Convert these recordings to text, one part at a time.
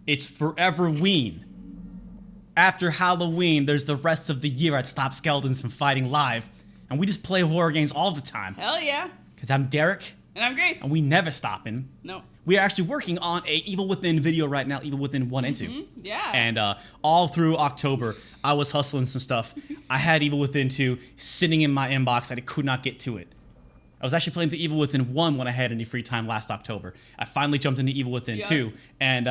It's forever Ween. After Halloween, there's the rest of the year I'd stop skeletons from fighting live, and we just play horror games all the time. Hell yeah. Because I'm Derek. And I'm Grace. And we never stopping. No. We are actually working on a Evil Within video right now, Evil Within 1 and 2. Yeah. And all through October, I was hustling some stuff. I had Evil Within 2 sitting in my inbox, and I could not get to it. I was actually playing the Evil Within 1 when I had any free time last October. I finally jumped into Evil Within 2. And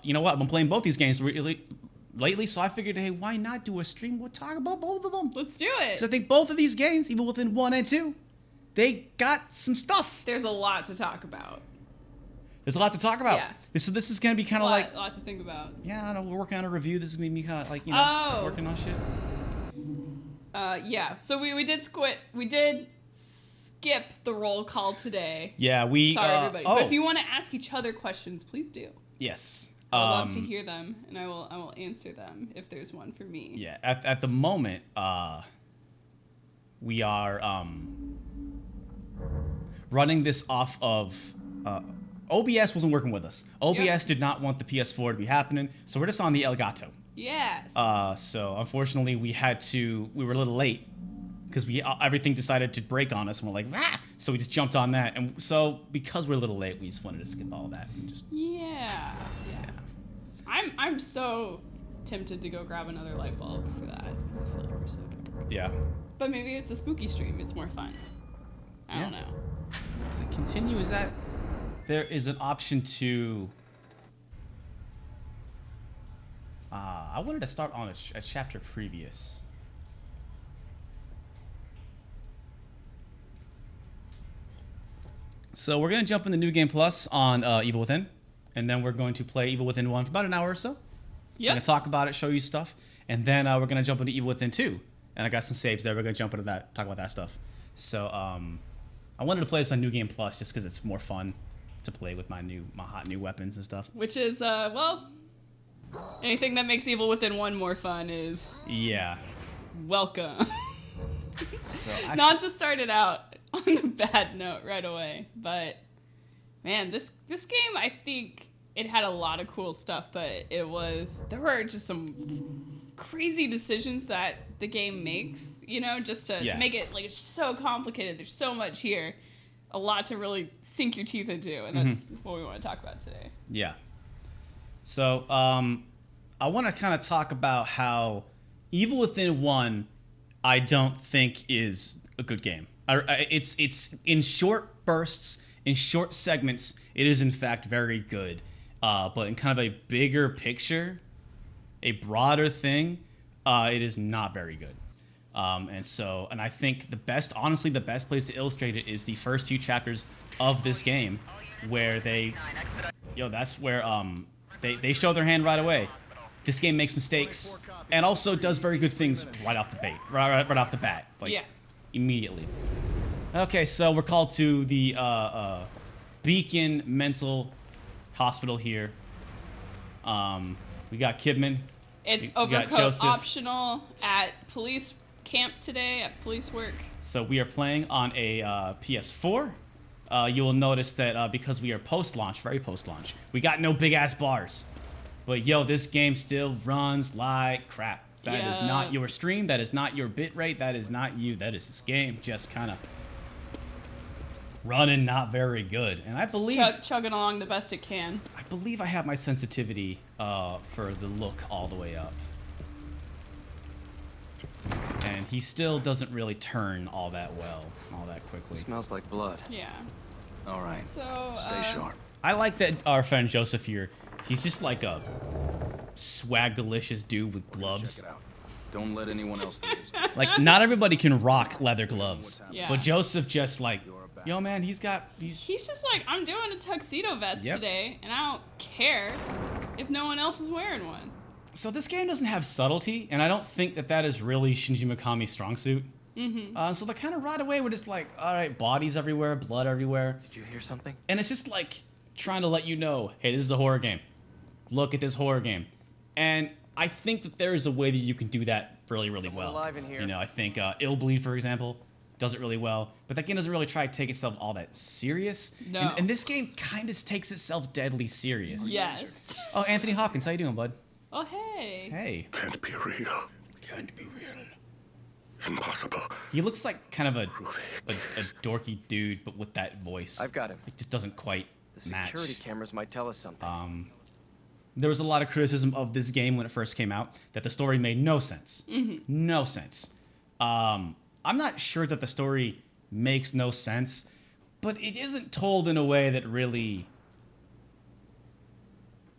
you know what? I've been playing both these games lately, so I figured, hey, why not do a stream? We'll talk about both of them. Let's do it. So I think both of these games, Evil Within 1 and 2, they got some stuff. There's a lot to talk about. There's a lot to talk about. Yeah. So this is going to be kind of like... A lot to think about. Yeah, I know, we're working on a review. This is going to be kind of like, you know, working on shit. Yeah. So we did skip the roll call today. Yeah, we... Sorry, everybody. But if you want to ask each other questions, please do. Yes. I'd love to hear them, and I will answer them if there's one for me. Yeah. At the moment, we are running this off of... OBS wasn't working with us. OBS did not want the PS4 to be happening, so we're just on the Elgato. Yes. So unfortunately, we were a little late because everything decided to break on us, and we're like, ah! So we just jumped on that, and so because we're a little late, we just wanted to skip all that and just. Yeah. I'm so tempted to go grab another light bulb for that. I feel like we're so dark. Yeah. But maybe it's a spooky stream. It's more fun. I don't know. Does it continue? Is that there is an option to? I wanted to start on a chapter previous. So we're gonna jump into New Game Plus on Evil Within, and then we're going to play Evil Within 1 for about an hour or so. Yeah. We're gonna talk about it, show you stuff, and then we're gonna jump into Evil Within 2, and I got some saves there. We're gonna jump into that, talk about that stuff. So I wanted to play this on New Game Plus just because it's more fun to play with my hot new weapons and stuff. Which is well, anything that makes Evil Within 1 more fun is welcome. So not to start it out on a bad note right away, but man, this game, I think it had a lot of cool stuff, but there were just some crazy decisions that the game makes, you know, just to make it like it's so complicated. There's so much here, a lot to really sink your teeth into, and that's what we want to talk about today. Yeah. So I want to kind of talk about how Evil Within 1 I don't think is a good game. It's in short bursts, in short segments, it is in fact very good. But in kind of a bigger picture, a broader thing, it is not very good. And I think the best place to illustrate it is the first few chapters of this game, where they show their hand right away. This game makes mistakes and also does very good things right off the bat, immediately. Okay, so we're called to the Beacon Mental Hospital here. We got Kidman. It's overcoat optional at police camp today, at police work. So we are playing on a PS4. You will notice that because we are very post-launch, we got no big-ass bars. But yo, this game still runs like crap. That is not your stream. That is not your bitrate. That is not you. That is this game just kind of running not very good. And I believe... chugging along the best it can. I believe I have my sensitivity for the look all the way up. And he still doesn't really turn all that quickly. Smells like blood. Yeah. All right. So stay sharp. I like that our friend Joseph here, he's just like a swaggalicious dude with gloves. Check it out. Don't let anyone else do this. Like, not everybody can rock leather gloves. Yeah. But Joseph just like, yo man, he's just like, I'm doing a tuxedo vest today, and I don't care if no one else is wearing one. So this game doesn't have subtlety, and I don't think that is really Shinji Mikami's strong suit. So they kind of right away, we're just like, all right, bodies everywhere, blood everywhere. Did you hear something? And it's just like trying to let you know, hey, this is a horror game. Look at this horror game. And I think that there is a way that you can do that really Someone well. alive in here? You know, I think Ill Bleed, for example, does it really well. But that game doesn't really try to take itself all that serious. No. And this game kind of takes itself deadly serious. Yes. Oh, Anthony Hopkins, how you doing, bud? Oh, hey. Hey. Can't be real. Can't be real. Impossible. He looks like kind of a dorky dude, but with that voice. I've got him. It just doesn't quite The match. security cameras might tell us something. There was a lot of criticism of this game when it first came out, that the story made no sense. No sense. I'm not sure that the story makes no sense, but it isn't told in a way that really...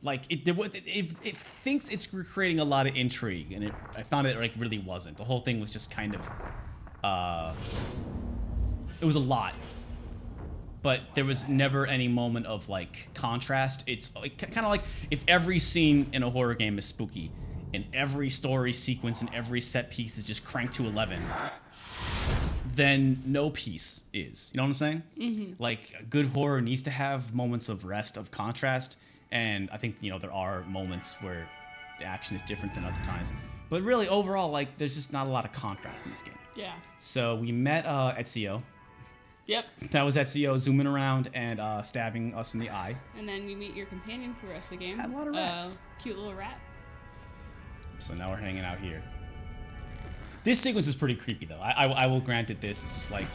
Like, it thinks it's creating a lot of intrigue, and I found it, like, really wasn't. The whole thing was just kind of... it was a lot. But there was never any moment of, like, contrast. It's like, kind of like if every scene in a horror game is spooky, and every story sequence and every set piece is just cranked to 11, then no piece is. You know what I'm saying? Mm-hmm. Like, a good horror needs to have moments of rest, of contrast, and I think, you know, there are moments where the action is different than other times. But really, overall, like, there's just not a lot of contrast in this game. Yeah. So we met Ezio. Yep. That was Ezio zooming around and stabbing us in the eye. And then you meet your companion for the rest of the game. Had a lot of rats. Cute little rat. So now we're hanging out here. This sequence is pretty creepy, though. I will grant it this. It's just like...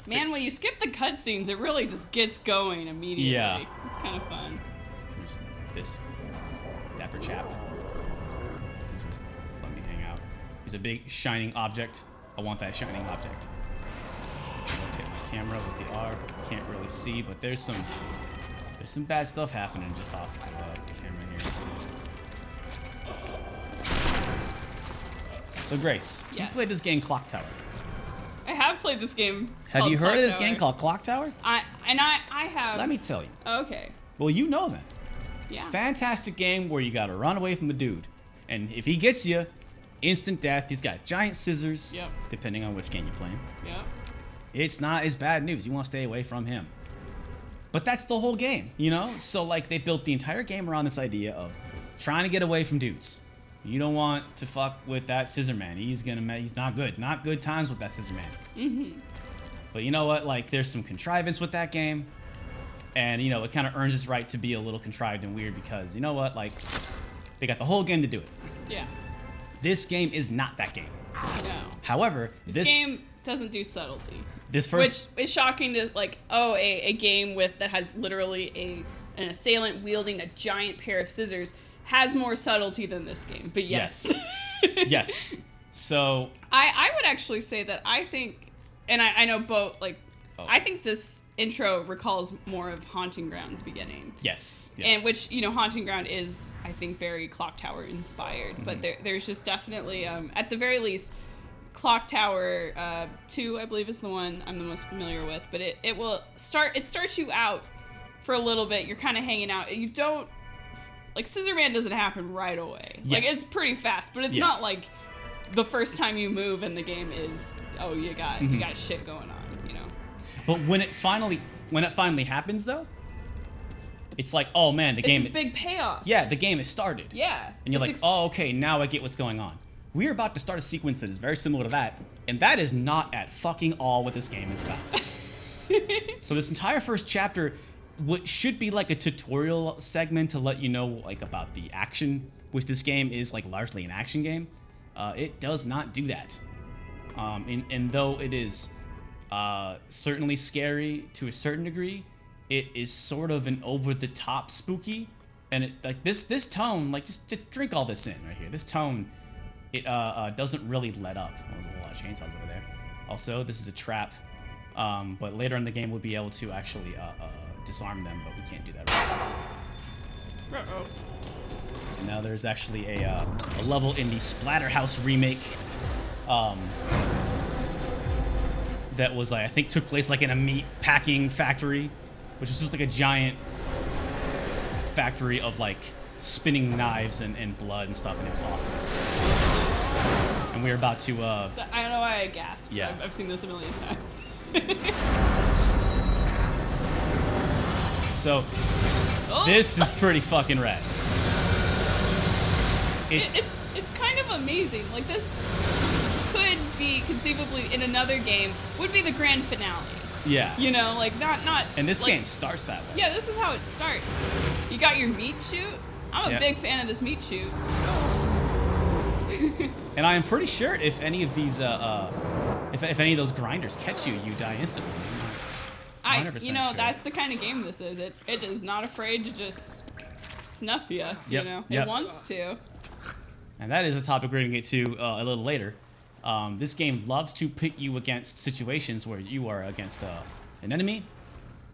Man, when you skip the cutscenes, it really just gets going immediately. Yeah. It's kind of fun. There's this dapper chap. He's just letting me hang out. He's a big shining object. I want that shining object. Rotate my camera with the R. Can't really see, but there's some bad stuff happening just off the camera here. So Grace, you Yes. played this game Clock Tower. I have played this game. Have called you heard Clock of this Tower. game called Clock Tower? I have. Let me tell you. Okay. Well, you know that. It's Yeah. a fantastic game where you gotta run away from the dude. And if he gets you, instant death. He's got giant scissors, Yep. depending on which game you're playing. Yep. It's not as bad news. You want to stay away from him. But that's the whole game, you know? So, like, they built the entire game around this idea of trying to get away from dudes. You don't want to fuck with that scissor man. He's not good. Not good times with that scissor man. Mm-hmm. But you know what? Like, there's some contrivance with that game. And, you know, it kind of earns its right to be a little contrived and weird because, you know what? Like, they got the whole game to do it. Yeah. This game is not that game. No. However, This game doesn't do subtlety. This first... Which is shocking to, like, a game that has literally an assailant wielding a giant pair of scissors has more subtlety than this game. But yes. Yes. So... I would actually say that I think, and I know both, like, I think this intro recalls more of Haunting Ground's beginning. Yes. And which, you know, Haunting Ground is, I think, very Clock Tower inspired. Mm-hmm. But there's just definitely, at the very least, Clock Tower 2, I believe, is the one I'm the most familiar with. But it starts you out for a little bit. You're kind of hanging out. You don't, like, Scissor Man doesn't happen right away. Yeah. Like, it's pretty fast, but it's not like the first time you move in the game is, oh, you got shit going on, you know. But when it finally happens, though, it's like, oh man, It's this big payoff. Yeah, the game has started. Yeah. And you're like, oh, okay, now I get what's going on. We're about to start a sequence that is very similar to that, and that is not at fucking all what this game is about. So this entire first chapter, what should be like a tutorial segment to let you know, like, about the action, which this game is, like, largely an action game, it does not do that. And though it is certainly scary to a certain degree, it is sort of an over-the-top spooky, and it, like, this tone, like, just drink all this in right here. This tone, it doesn't really let up. Oh, there's a whole lot of chainsaws over there. Also, this is a trap, but later in the game we'll be able to actually disarm them, but we can't do that right now. Uh-oh. And now there's actually a level in the Splatterhouse remake that was, I think, took place like in a meat packing factory, which was just like a giant factory of like spinning knives and blood and stuff, and it was awesome. And we were about to So I don't know why I gasped. Yeah. I've seen this a million times. So Oh. this is pretty fucking rad. It's kind of amazing. Like, this could be conceivably in another game would be the grand finale. Yeah. You know, like not. And this like, game starts that way. Yeah, this is how it starts. You got your meat shoot. I'm a big fan of this meat shoot. And I am pretty sure if any of these, if any of those grinders catch you, you die instantly. I'm 100% You know, sure. that's the kind of game this is. It is not afraid to just snuff you. Yep, You know, yep. it wants to. And that is a topic we're going to get to a little later. This game loves to pit you against situations where you are against an enemy,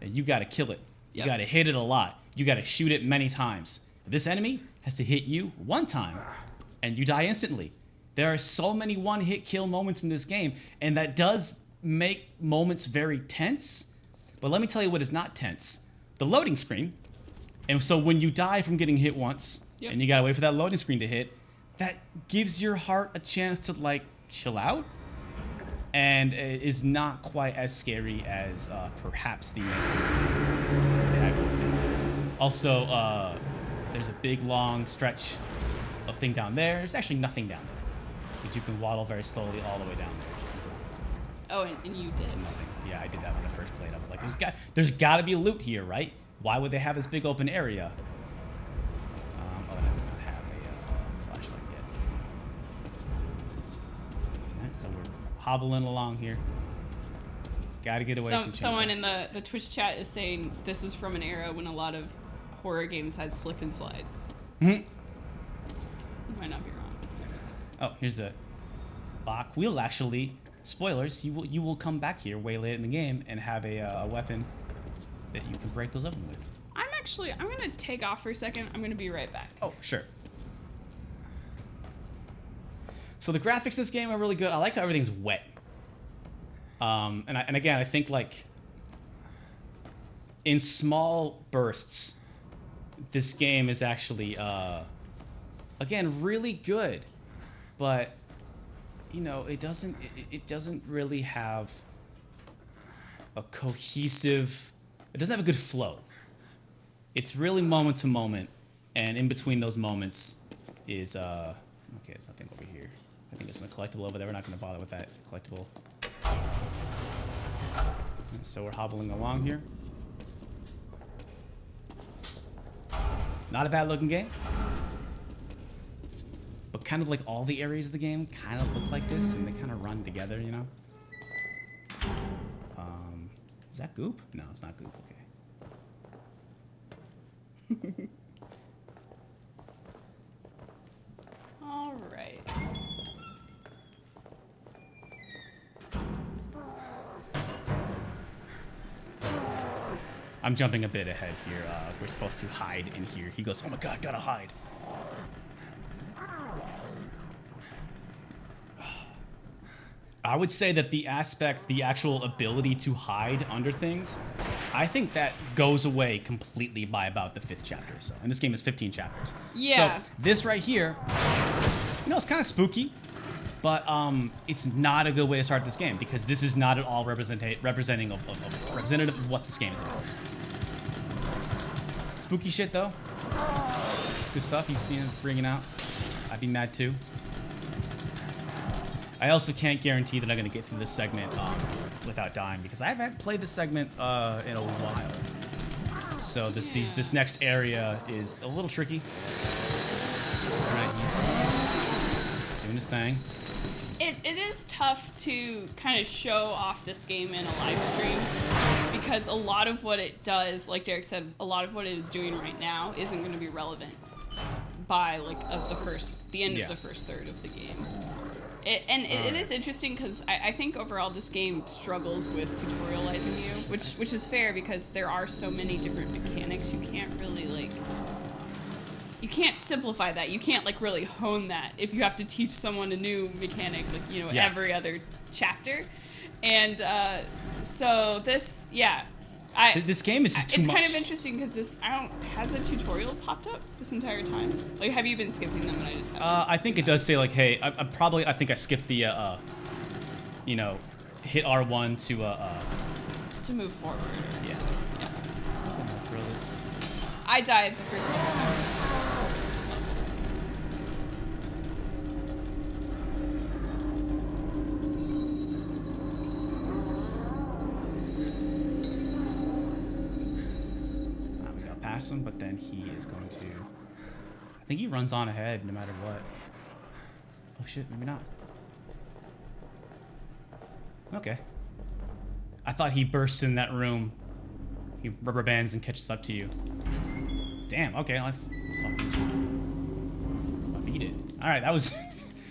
and you got to kill it. You Yep. got to hit it a lot. You got to shoot it many times. This enemy has to hit you one time, and you die instantly. There are so many one-hit kill moments in this game, and that does make moments very tense. But let me tell you what is not tense. The loading screen. And so when you die from getting hit once, Yep. and you gotta wait for that loading screen to hit, that gives your heart a chance to, like, chill out. And it is not quite as scary as perhaps the main. Also, there's a big, long stretch of thing down there. There's actually nothing down there. Because you can waddle very slowly all the way down there. Oh, and you did. To nothing. Yeah, I did that when I first played. I was like, there's got to be loot here, right? Why would they have this big open area? Oh, I don't have a flashlight yet. Alright, so we're hobbling along here. Got to get away from Someone in the Twitch chat is saying this is from an era when a lot of horror games had slip and slides. Mm-hmm. Might not be wrong. Oh, here's a Bach. We'll actually, spoilers, you will come back here way late in the game and have a weapon that you can break those open with. I'm gonna take off for a second. I'm gonna be right back. Oh, sure. So the graphics of this game are really good. I like how everything's wet. And again, I think like in small bursts, this game is actually again really good, but you know it doesn't really have a cohesive. It doesn't have a good flow. It's really moment to moment, and in between those moments is okay. There's nothing over here. I think it's a collectible over there. We're not going to bother with that collectible. So we're hobbling along here. Not a bad looking game, but kind of like all the areas of the game kind of look like this, and they kind of run together, you know. Is that goop? No, it's not goop. Okay. All right. I'm jumping a bit ahead here. We're supposed to hide in here. He goes, "Oh my god, gotta hide." I would say that the actual ability to hide under things, I think that goes away completely by about the 5th chapter or so. And this game is 15 chapters. Yeah. So this right here, you know, it's kind of spooky, but it's not a good way to start this game because this is not at all representative of what this game is about. Spooky shit though. It's good stuff. He's seeing freaking out. I'd be mad too. I also can't guarantee that I'm going to get through this segment without dying because I haven't played this segment in a while. So this next area is a little tricky. All right, he's doing his thing. It is tough to kind of show off this game in a live stream because a lot of what it does, like Derek said, a lot of what it is doing right now isn't going to be relevant by like the end of the first third of the game. It is interesting because I think overall this game struggles with tutorializing you, which is fair because there are so many different mechanics. You can't really you can't simplify that. You can't like really hone that if you have to teach someone a new mechanic every other chapter. And so this, this game is just too much. It's kind of interesting because has a tutorial popped up this entire time? Like, have you been skipping them? And I just I think it does say like, hey, I think I skipped the hit R1 to move forward. Yeah. Yeah. Throw this. I died the first couple times. past him, but then he is going to... I think he runs on ahead no matter what. Oh shit, maybe not. Okay. I thought he bursts in that room. He rubber bands and catches up to you. Damn, okay, I'll fucking just... I'll beat it. Alright, that was...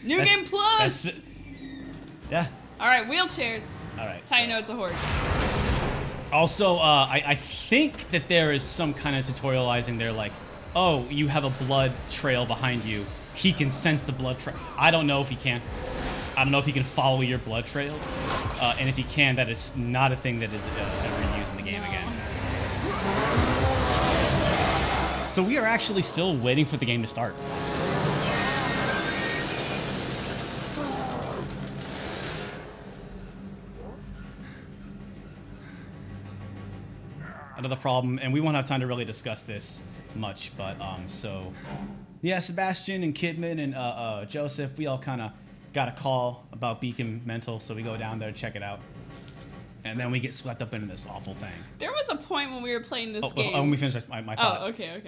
New Game Plus! Yeah. Alright, wheelchairs. Alright, That's how you know it's a horde. Also, I think that there is some kind of tutorializing there, like, oh, you have a blood trail behind you. He can sense the blood trail. I don't know if he can. I don't know if he can follow your blood trail. And if he can, that is not a thing that is ever used in the game again. So we are actually still waiting for the game to start. Another problem, and we won't have time to really discuss this much, but so yeah, Sebastian and Kidman and Joseph, we all kind of got a call about Beacon Mental, so we go down there to check it out, and then we get swept up into this awful thing. There was a point when we were playing this game. Oh, when we finished my thought. Oh, okay.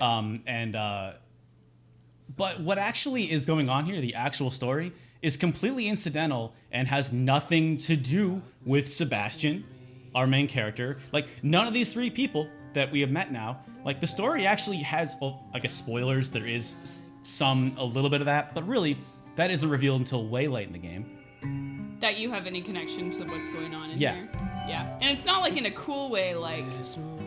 But what actually is going on here, the actual story, is completely incidental and has nothing to do with Sebastian, our main character. Like, none of these three people that we have met now, like, the story actually has, well, I guess spoilers, there is a little bit of that, but really, that isn't revealed until way late in the game. That you have any connection to what's going on in Yeah. here. Yeah. And it's not like in a cool way, like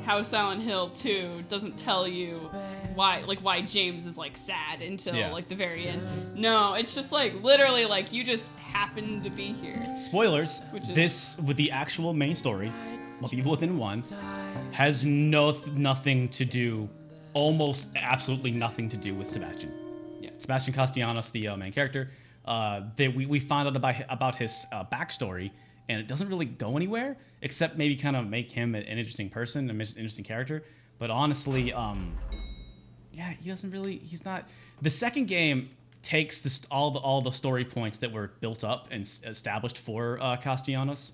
how Silent Hill 2 doesn't tell you why James is like sad until like the very end. No, it's just like literally like you just happen to be here. Spoilers, Which is... this, with the actual main story of Evil Within 1, has nothing to do, almost absolutely nothing to do with Sebastian. Yeah. Sebastian Castellanos, the main character, we found out about his backstory, and it doesn't really go anywhere, except maybe kind of make him an interesting person, an interesting character. But honestly, yeah, he's not. The second game takes all the story points that were built up and established for Castellanos,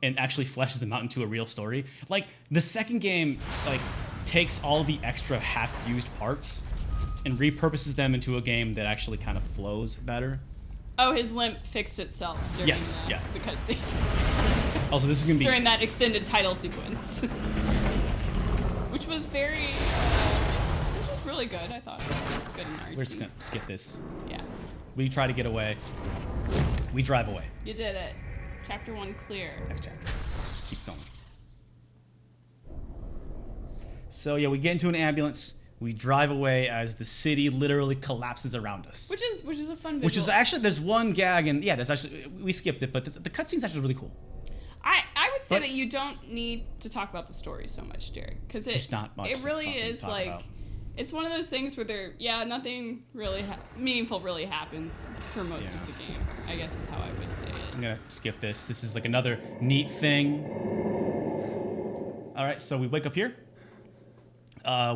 and actually fleshes them out into a real story. Like, the second game, like, takes all the extra half-used parts and repurposes them into a game that actually kind of flows better. Oh, his limp fixed itself during the cutscene. Also, this is gonna be during that extended title sequence, which was which was really good. I thought it was good in RPG. We're just gonna skip this. Yeah. We try to get away. We drive away. You did it. Chapter 1 clear. Next chapter. Just keep going. So yeah, we get into an ambulance. We drive away as the city literally collapses around us. Which is a fun visual. Which is actually, there's one gag, and yeah, there's actually, we skipped it, but the cutscene's actually really cool. I would say that you don't need to talk about the story so much, Derek, because just not much it really is like about. It's one of those things where nothing really meaningful really happens for most of the game, I guess is how I would say it. I'm gonna skip this. This is like another neat thing. All right, so we wake up here.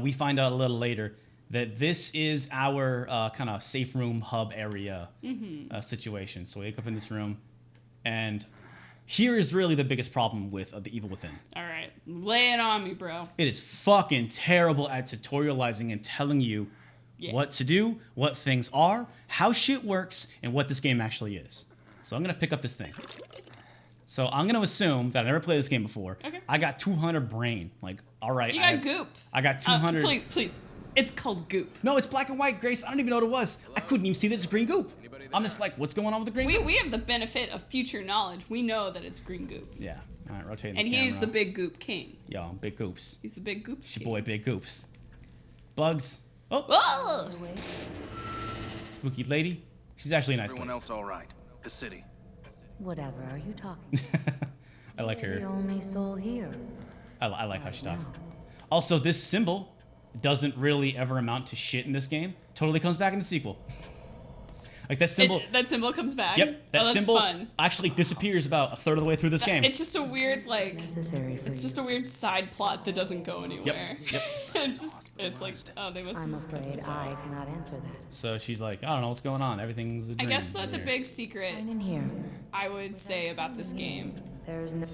We find out a little later that this is our kind of safe room hub area situation. So we wake up in this room, and here is really the biggest problem with the Evil Within. All right, lay it on me, bro. It is fucking terrible at tutorializing and telling you what to do, what things are, how shit works, and what this game actually is. So I'm gonna pick up this thing. So I'm gonna assume that I never played this game before. Okay. I got 200 brain. Like, all right. You got goop. I got 200. Please. It's called goop. No, it's black and white, Grace. I don't even know what it was. I couldn't even see that it's green goop. I'm just like, what's going on with the green goop? We have the benefit of future knowledge. We know that it's green goop. Yeah. All right, rotating the And camera. he's the big goop king. Yo, big goops. He's the big goop It's your boy, Big Goops. Bugs. Oh, Whoa! spooky lady. She's actually a nice Everyone lady. else all right? The city. Whatever are you talking? I like You're the her. only soul here. I like how she talks. Also, this symbol doesn't really ever amount to shit in this game. Totally comes back in the sequel. Like that symbol. That symbol comes back. Yep, that that's symbol fun. actually disappears about a third of the way through this game. It's just a weird Necessary for It's you. just a weird side plot that doesn't go anywhere. Yep. It's like, oh, they must have I'm just cut afraid this out. I cannot answer that. So she's like, I don't know what's going on. Everything's a I dream guess that the here." big secret Fine in here. I would say about this game There's no.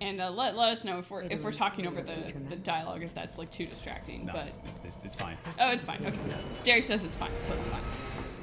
And let us know if we're talking over the dialogue, if that's like too distracting. No, but it's fine. oh, it's fine. Okay, Derry says it's fine, so it's fine.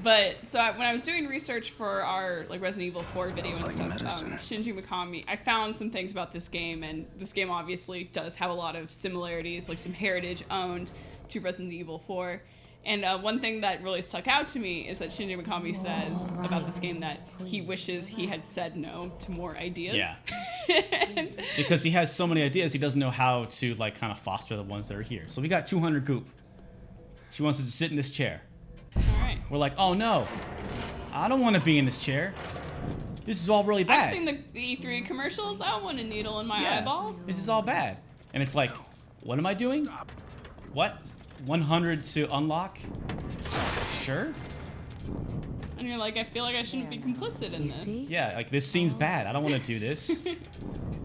But so when I was doing research for our like Resident Evil 4 video and stuff, Shinji Mikami, I found some things about this game, and this game obviously does have a lot of similarities, like some heritage owned to Resident Evil 4. And one thing that really stuck out to me is that Shinji Mikami says about this game that he wishes he had said no to more ideas. Yeah. Because he has so many ideas, he doesn't know how to like kind of foster the ones that are here. So we got 200 Goop. She wants us to sit in this chair. All right. We're like, oh no, I don't want to be in this chair. This is all really bad. I've seen the E3 commercials. I don't want a needle in my eyeball. This is all bad. And it's like, what am I doing? What? 100 to unlock? Sure. And you're like, I feel like I shouldn't be complicit in this. see? Yeah, like this scene's bad. I don't want to do this.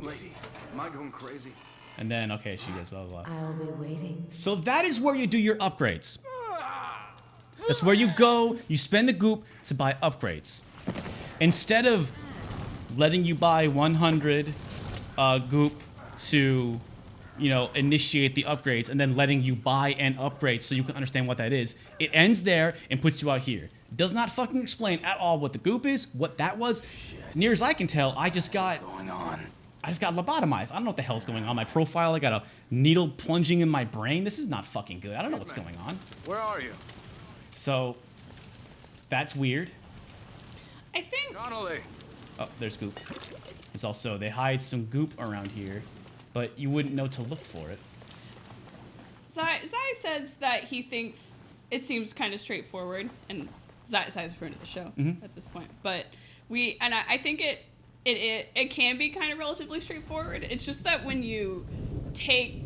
Lady, am I going crazy? And then, okay, she goes, blah, blah, blah. I'll be waiting. So that is where you do your upgrades. That's where you go, you spend the Goop to buy upgrades. Instead of letting you buy 100 Goop to, you know, initiate the upgrades and then letting you buy an upgrade so you can understand what that is, it ends there and puts you out here. Does not fucking explain at all what the Goop is, what that was. Near as I can tell, I just got lobotomized. I don't know what the hell's going on. My profile, I got a needle plunging in my brain. This is not fucking good. I don't know what's going on. Where are you? So, that's weird. I think. Connolly. Oh, there's Goop. There's also, they hide some Goop around here, but you wouldn't know to look for it. Zai says that he thinks it seems kind of straightforward, and Zai's a friend of the show at this point. But I think it can be kind of relatively straightforward. It's just that when you take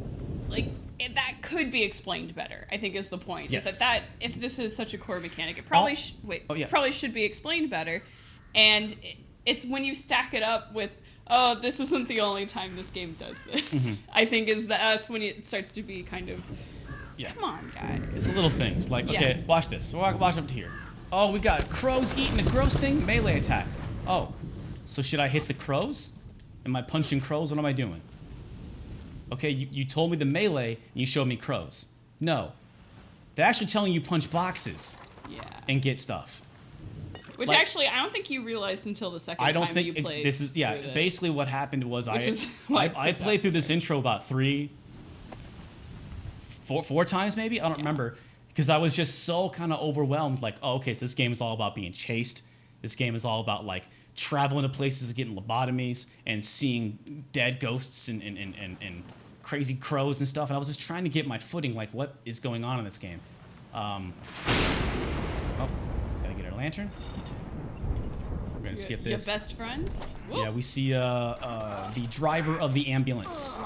like that could be explained better, I think is the point. Yes. Is that if this is such a core mechanic, it probably probably should be explained better. And it's when you stack it up with, oh, this isn't the only time this game does this. I think that's when it starts to be kind of, come on, guys. It's the little things. Like, okay, watch this. Watch up to here. Oh, we got crows eating a gross thing. Melee attack. Oh, so should I hit the crows? Am I punching crows? What am I doing? Okay, you told me the melee, and you showed me crows. No. They're actually telling you punch boxes. And get stuff. Which like, actually, I don't think you realized until the second time you played. This is basically what happened was I played through this intro about four times maybe. I don't remember, because I was just so kind of overwhelmed. Like, oh, okay, so this game is all about being chased. This game is all about like traveling to places, getting lobotomies, and seeing dead ghosts and crazy crows and stuff. And I was just trying to get my footing. Like, what is going on in this game? Oh, gotta get our lantern. We're gonna skip this. Your best friend? Whoop. Yeah, we see the driver of the ambulance.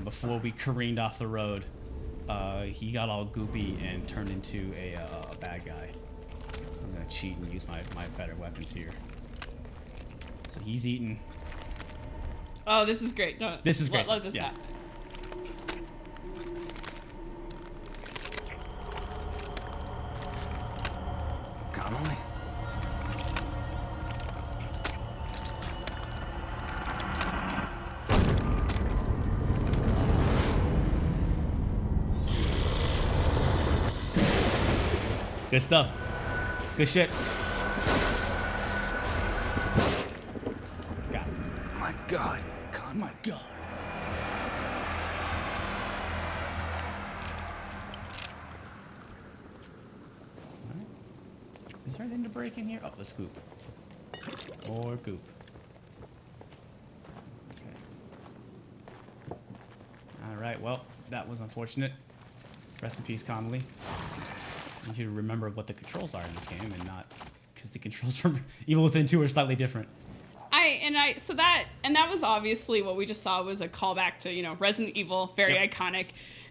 Before we careened off the road, he got all goopy and turned into a bad guy. I'm gonna cheat and use my better weapons here. So he's eating. Oh, this is great. This is great. Let this happen. Connolly? It's good stuff. It's good shit. God. My God. God, my God. Is there anything to break in here? Oh, there's goop. More goop. Okay. Alright, well, that was unfortunate. Rest in peace, Connolly. I need you to remember what the controls are in this game and not... because the controls from Evil Within 2 are slightly different. That was obviously what we just saw was a callback to, Resident Evil, very iconic.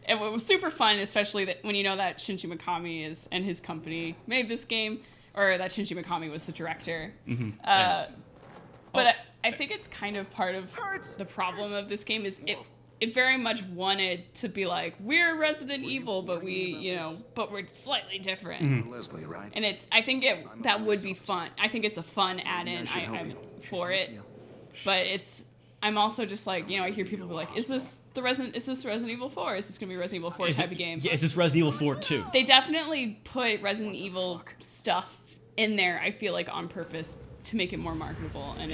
And what was super fun, especially that when you know that Shinji Mikami and his company made this game, or that Shinji Mikami was the director. But I think it's kind of part of the problem of this game is it very much wanted to be like, we're Resident Evil, but but we're slightly different. Leslie, right? And I think that would be fun. I think it's a fun add-in for it. But I'm also just like, you know, I hear people be like, is this Resident Evil 4? Is this gonna be a Resident Evil 4 type of game? Yeah, is this Resident Evil 4 too? They definitely put Resident Evil stuff in there, I feel like, on purpose to make it more marketable, and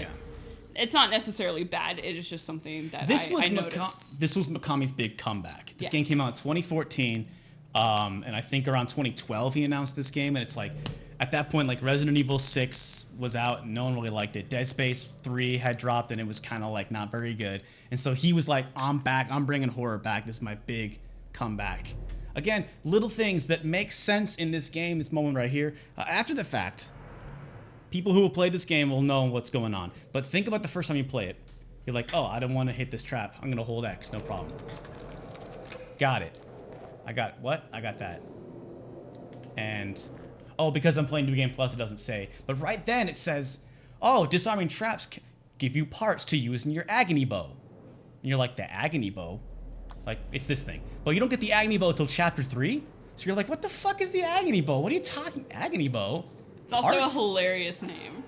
it's not necessarily bad. It is just something that I noticed. This was Mikami's big comeback. This game came out in 2014, and I think around 2012 he announced this game, and it's like, at that point, like, Resident Evil 6 was out, and no one really liked it. Dead Space 3 had dropped, and it was kind of like not very good. And so he was like, I'm back. I'm bringing horror back. This is my big comeback. Again, little things that make sense in this game, this moment right here. After the fact, people who will play this game will know what's going on. But think about the first time you play it. You're like, oh, I don't want to hit this trap. I'm going to hold X. No problem. Got it. I got what? I got that. And... oh, because I'm playing New Game Plus, it doesn't say. But right then it says, oh, disarming traps give you parts to use in your agony bow. And you're like, the agony bow? Like, it's this thing. But you don't get the agony bow until chapter 3? So you're like, what the fuck is the agony bow? What are you talking? Agony bow? It's also a hilarious name.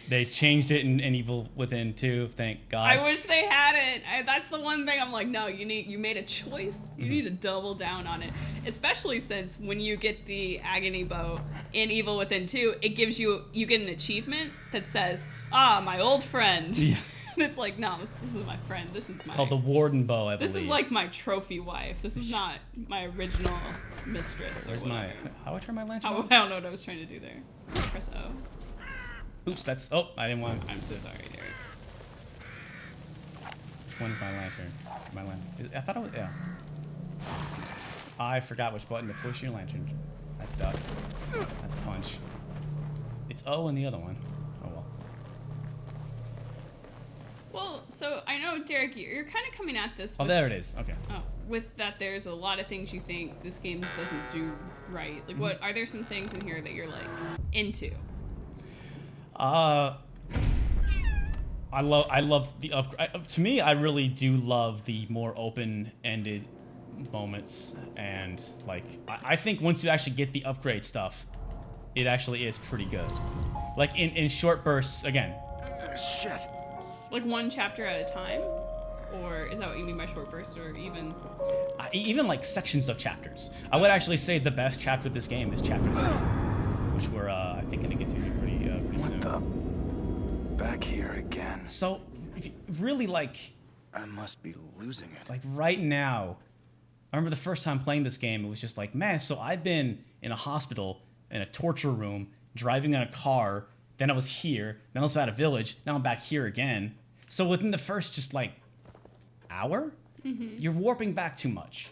They changed it in Evil Within 2, thank God. I wish they hadn't. That's the one thing I'm like, no, you made a choice. You need to double down on it. Especially since when you get the agony bow in Evil Within 2, it gives you get an achievement that says, my old friend. Yeah. And it's like, no, this is my friend. It's called the Warden Bow, I believe. This is like my trophy wife. This is not my original mistress. Where's my... how do I turn my lantern on? I don't know what I was trying to do there. Press O. Oops, that's... oh, I didn't want... I'm so sorry, Derek. Which one is my lantern? My lantern... I thought it was... yeah. I forgot which button to push your lantern. That's duck. That's punch. It's O in the other one. Oh, well. Well, so I know, Derek, you're kind of coming at this with... oh, there it is. Okay. Oh, with that there's a lot of things you think this game doesn't do right. Like, what... are there some things in here that you're, like, into? I love the upgrade. To me, I really do love the more open-ended moments, and like I think once you actually get the upgrade stuff, it actually is pretty good. Like in short bursts, again. Shit. Like one chapter at a time, or is that what you mean by short bursts, or even? Even like sections of chapters. I would actually say the best chapter of this game is chapter 3, which we're I think gonna get to pretty soon. Back here again. So, if you really like... I must be losing it. Like right now, I remember the first time playing this game, it was just like, man, so I've been in a hospital, in a torture room, driving in a car, then I was here, then I was at a village, now I'm back here again. So within the first just like hour, you're warping back too much.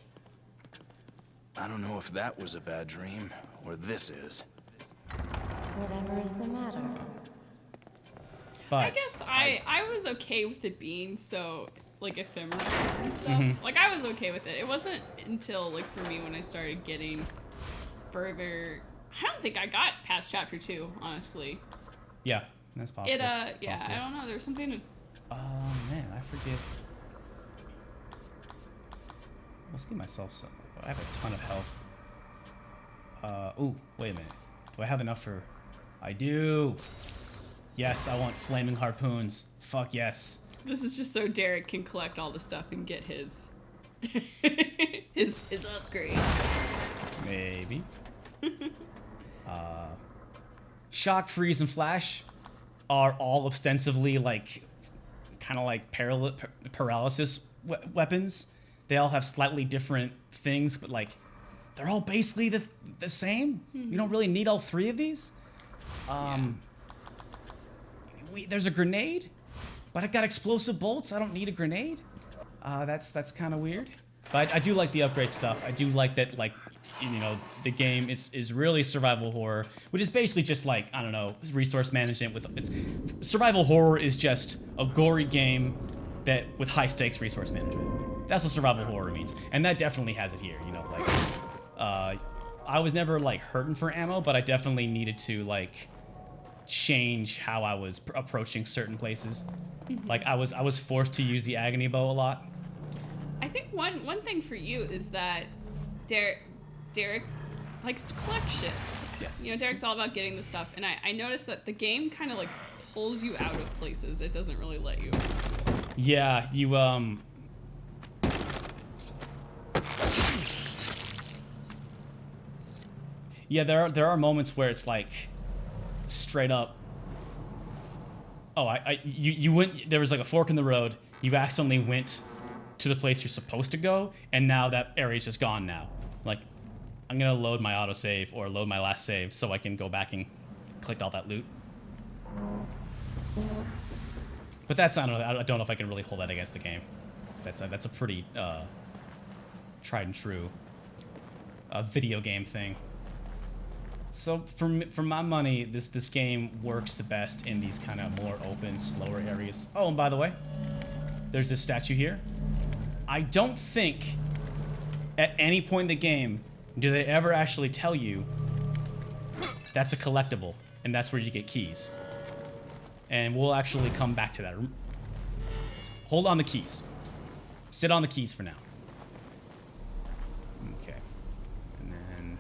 I don't know if that was a bad dream, or this is. Whatever is the matter? But I guess I was okay with it being so, like, ephemeral and stuff. Like, I was okay with it. It wasn't until, like, for me when I started getting further... I don't think I got past chapter 2, honestly. yeah, that's possible. Yeah, I don't know. There was something to... oh, man, I forget. Let's give myself some... I have a ton of health. Ooh, wait a minute. Do I have enough for... I do! Yes, I want flaming harpoons. Fuck yes. This is just so Derek can collect all the stuff and get his... his upgrade. Maybe. Shock, freeze, and flash are all ostensibly like... kind of like paralysis weapons. They all have slightly different things, but like... they're all basically the same. You don't really need all three of these. There's a grenade, but I got explosive bolts. I don't need a grenade. That's kind of weird. But I do like the upgrade stuff. I do like that, like, you know, the game is really survival horror, which is basically just like, I don't know, resource management with survival horror is just a gory game that with high stakes resource management. That's what survival horror means, and that definitely has it here. You know, like, I was never like hurting for ammo, but I definitely needed to like change how I was approaching certain places. Like I was forced to use the agony bow a lot. I think one thing for you is that Derek likes to collect shit. Yes. You know, Derek's all about getting the stuff, and I noticed that the game kind of like pulls you out of places it doesn't really let you explore. Yeah, you yeah, there are moments where it's like straight up. Oh, you went. There was like a fork in the road. You accidentally went to the place you're supposed to go, and now that area's just gone now. Like, I'm gonna load my autosave or load my last save so I can go back and collect all that loot. But that's I don't know if I can really hold that against the game. That's a pretty tried and true video game thing. So for my money, this game works the best in these kind of more open, slower areas. Oh, and by the way, there's this statue here. I don't think at any point in the game do they ever actually tell you that's a collectible and that's where you get keys. And we'll actually come back to that. Hold on the keys. Sit on the keys for now. Okay. And then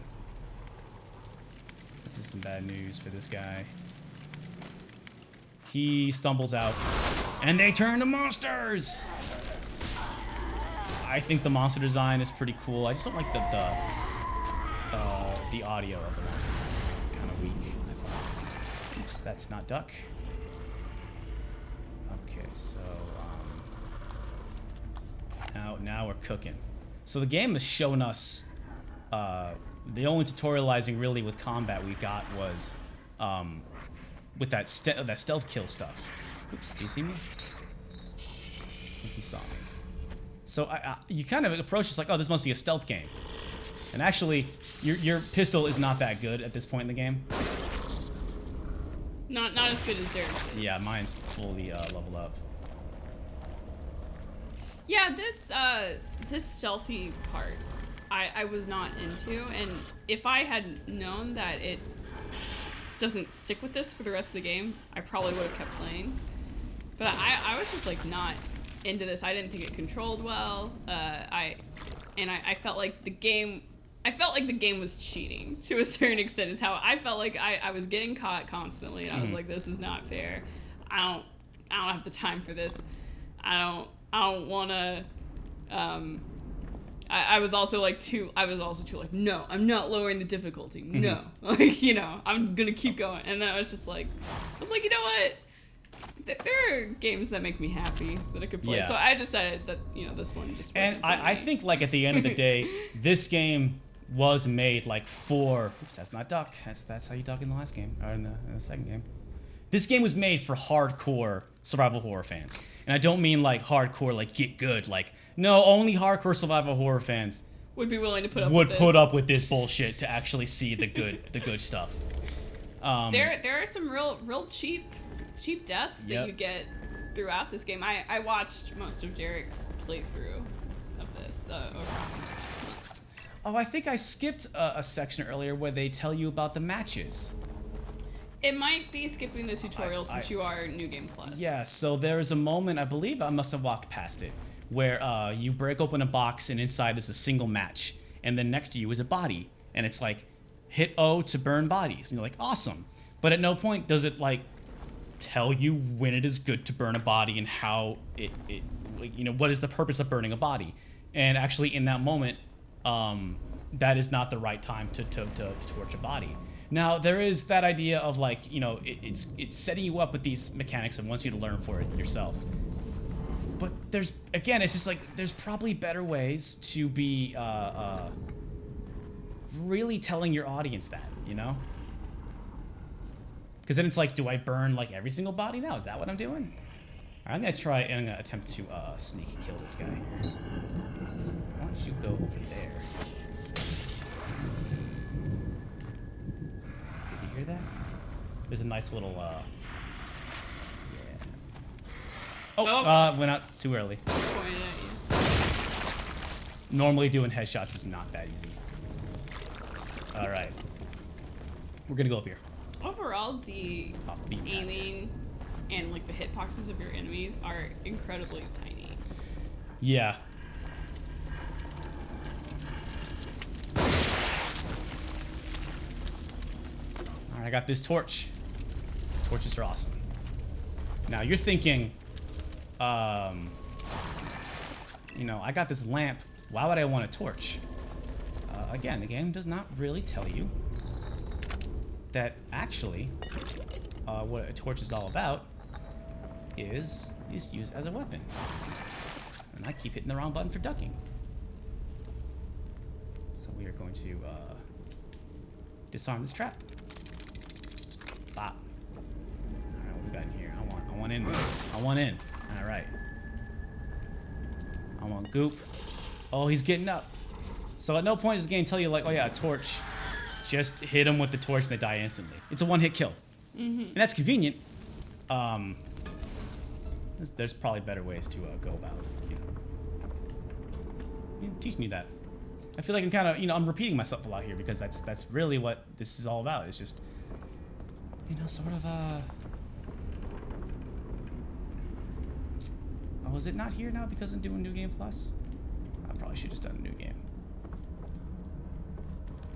this is some bad news for this guy. He stumbles out and they turn to monsters. I think the monster design is pretty cool. I just don't like the audio of the monsters. It's kind of weak. Oops, that's not duck. Okay, so now we're cooking. So the game has shown us the only tutorializing really with combat we got was with that stealth kill stuff. Oops, do you see me? I think he saw me. So you kind of approach this like, oh, this must be a stealth game. And actually, your pistol is not that good at this point in the game. Not as good as Derek's is. Yeah, mine's fully leveled up. Yeah, this stealthy part, I was not into, and if I had known that it doesn't stick with this for the rest of the game, I probably would have kept playing. But I was just like not into this. I didn't think it controlled well. I felt like the game was cheating to a certain extent. Is how I felt like I was getting caught constantly, and I was like, this is not fair. I don't have the time for this. I don't want to. I was also too like, no, I'm not lowering the difficulty. No, like, I'm gonna keep going. And then I was like, you know what? There are games that make me happy that I could play. Yeah. So I decided that this one just wasn't. And I think like at the end of the day, this game was made like for. Oops, that's not duck. That's how you duck in the last game or in the second game. This game was made for hardcore survival horror fans. And I don't mean like hardcore, like get good. Like, no, only hardcore survival horror fans would be willing to put up with this bullshit to actually see the good stuff. There are some real cheap deaths that you get throughout this game. I watched most of Derek's playthrough of this across. Oh, I think I skipped a section earlier where they tell you about the matches. It might be skipping the tutorial since you are New Game Plus. Yeah, so there's a moment, I believe I must have walked past it, where you break open a box and inside is a single match. And then next to you is a body. And it's like, hit O to burn bodies. And you're like, awesome. But at no point does it like tell you when it is good to burn a body and how it what is the purpose of burning a body. And actually in that moment, that is not the right time to torch a body. Now there is that idea of like, it's setting you up with these mechanics and wants you to learn for it yourself. But it's just like, there's probably better ways to be really telling your audience that, Because then it's like, do I burn like every single body now? Is that what I'm doing? All right, I'm gonna try and I'm gonna attempt to sneak kill this guy. So why don't you go over there? Did you hear that? There's a nice little yeah. Oh, went out too early. Normally doing headshots is not that easy. All right, we're gonna go up here. Overall, the aiming and like the hitboxes of your enemies are incredibly tiny. Yeah. All right, I got this torch. Torches are awesome. Now you're thinking, you know, I got this lamp. Why would I want a torch? Again, the game does not really tell you that actually what a torch is all about is used as a weapon. And I keep hitting the wrong button for ducking. So we are going to disarm this trap. Bop. Alright, what we got in here? I want in. I want in. Alright. I want goop. Oh, he's getting up. So at no point does the game tell you, like, oh yeah, a torch. Just hit him with the torch and they die instantly. It's a one-hit kill. And that's convenient. There's probably better ways to go about, you know, teach me that. I feel like I'm kind of, you know, I'm repeating myself a lot here because that's really what this is all about. It's just, you know, sort of oh, is it not here now because I'm doing New Game Plus? I probably should have just done a new game.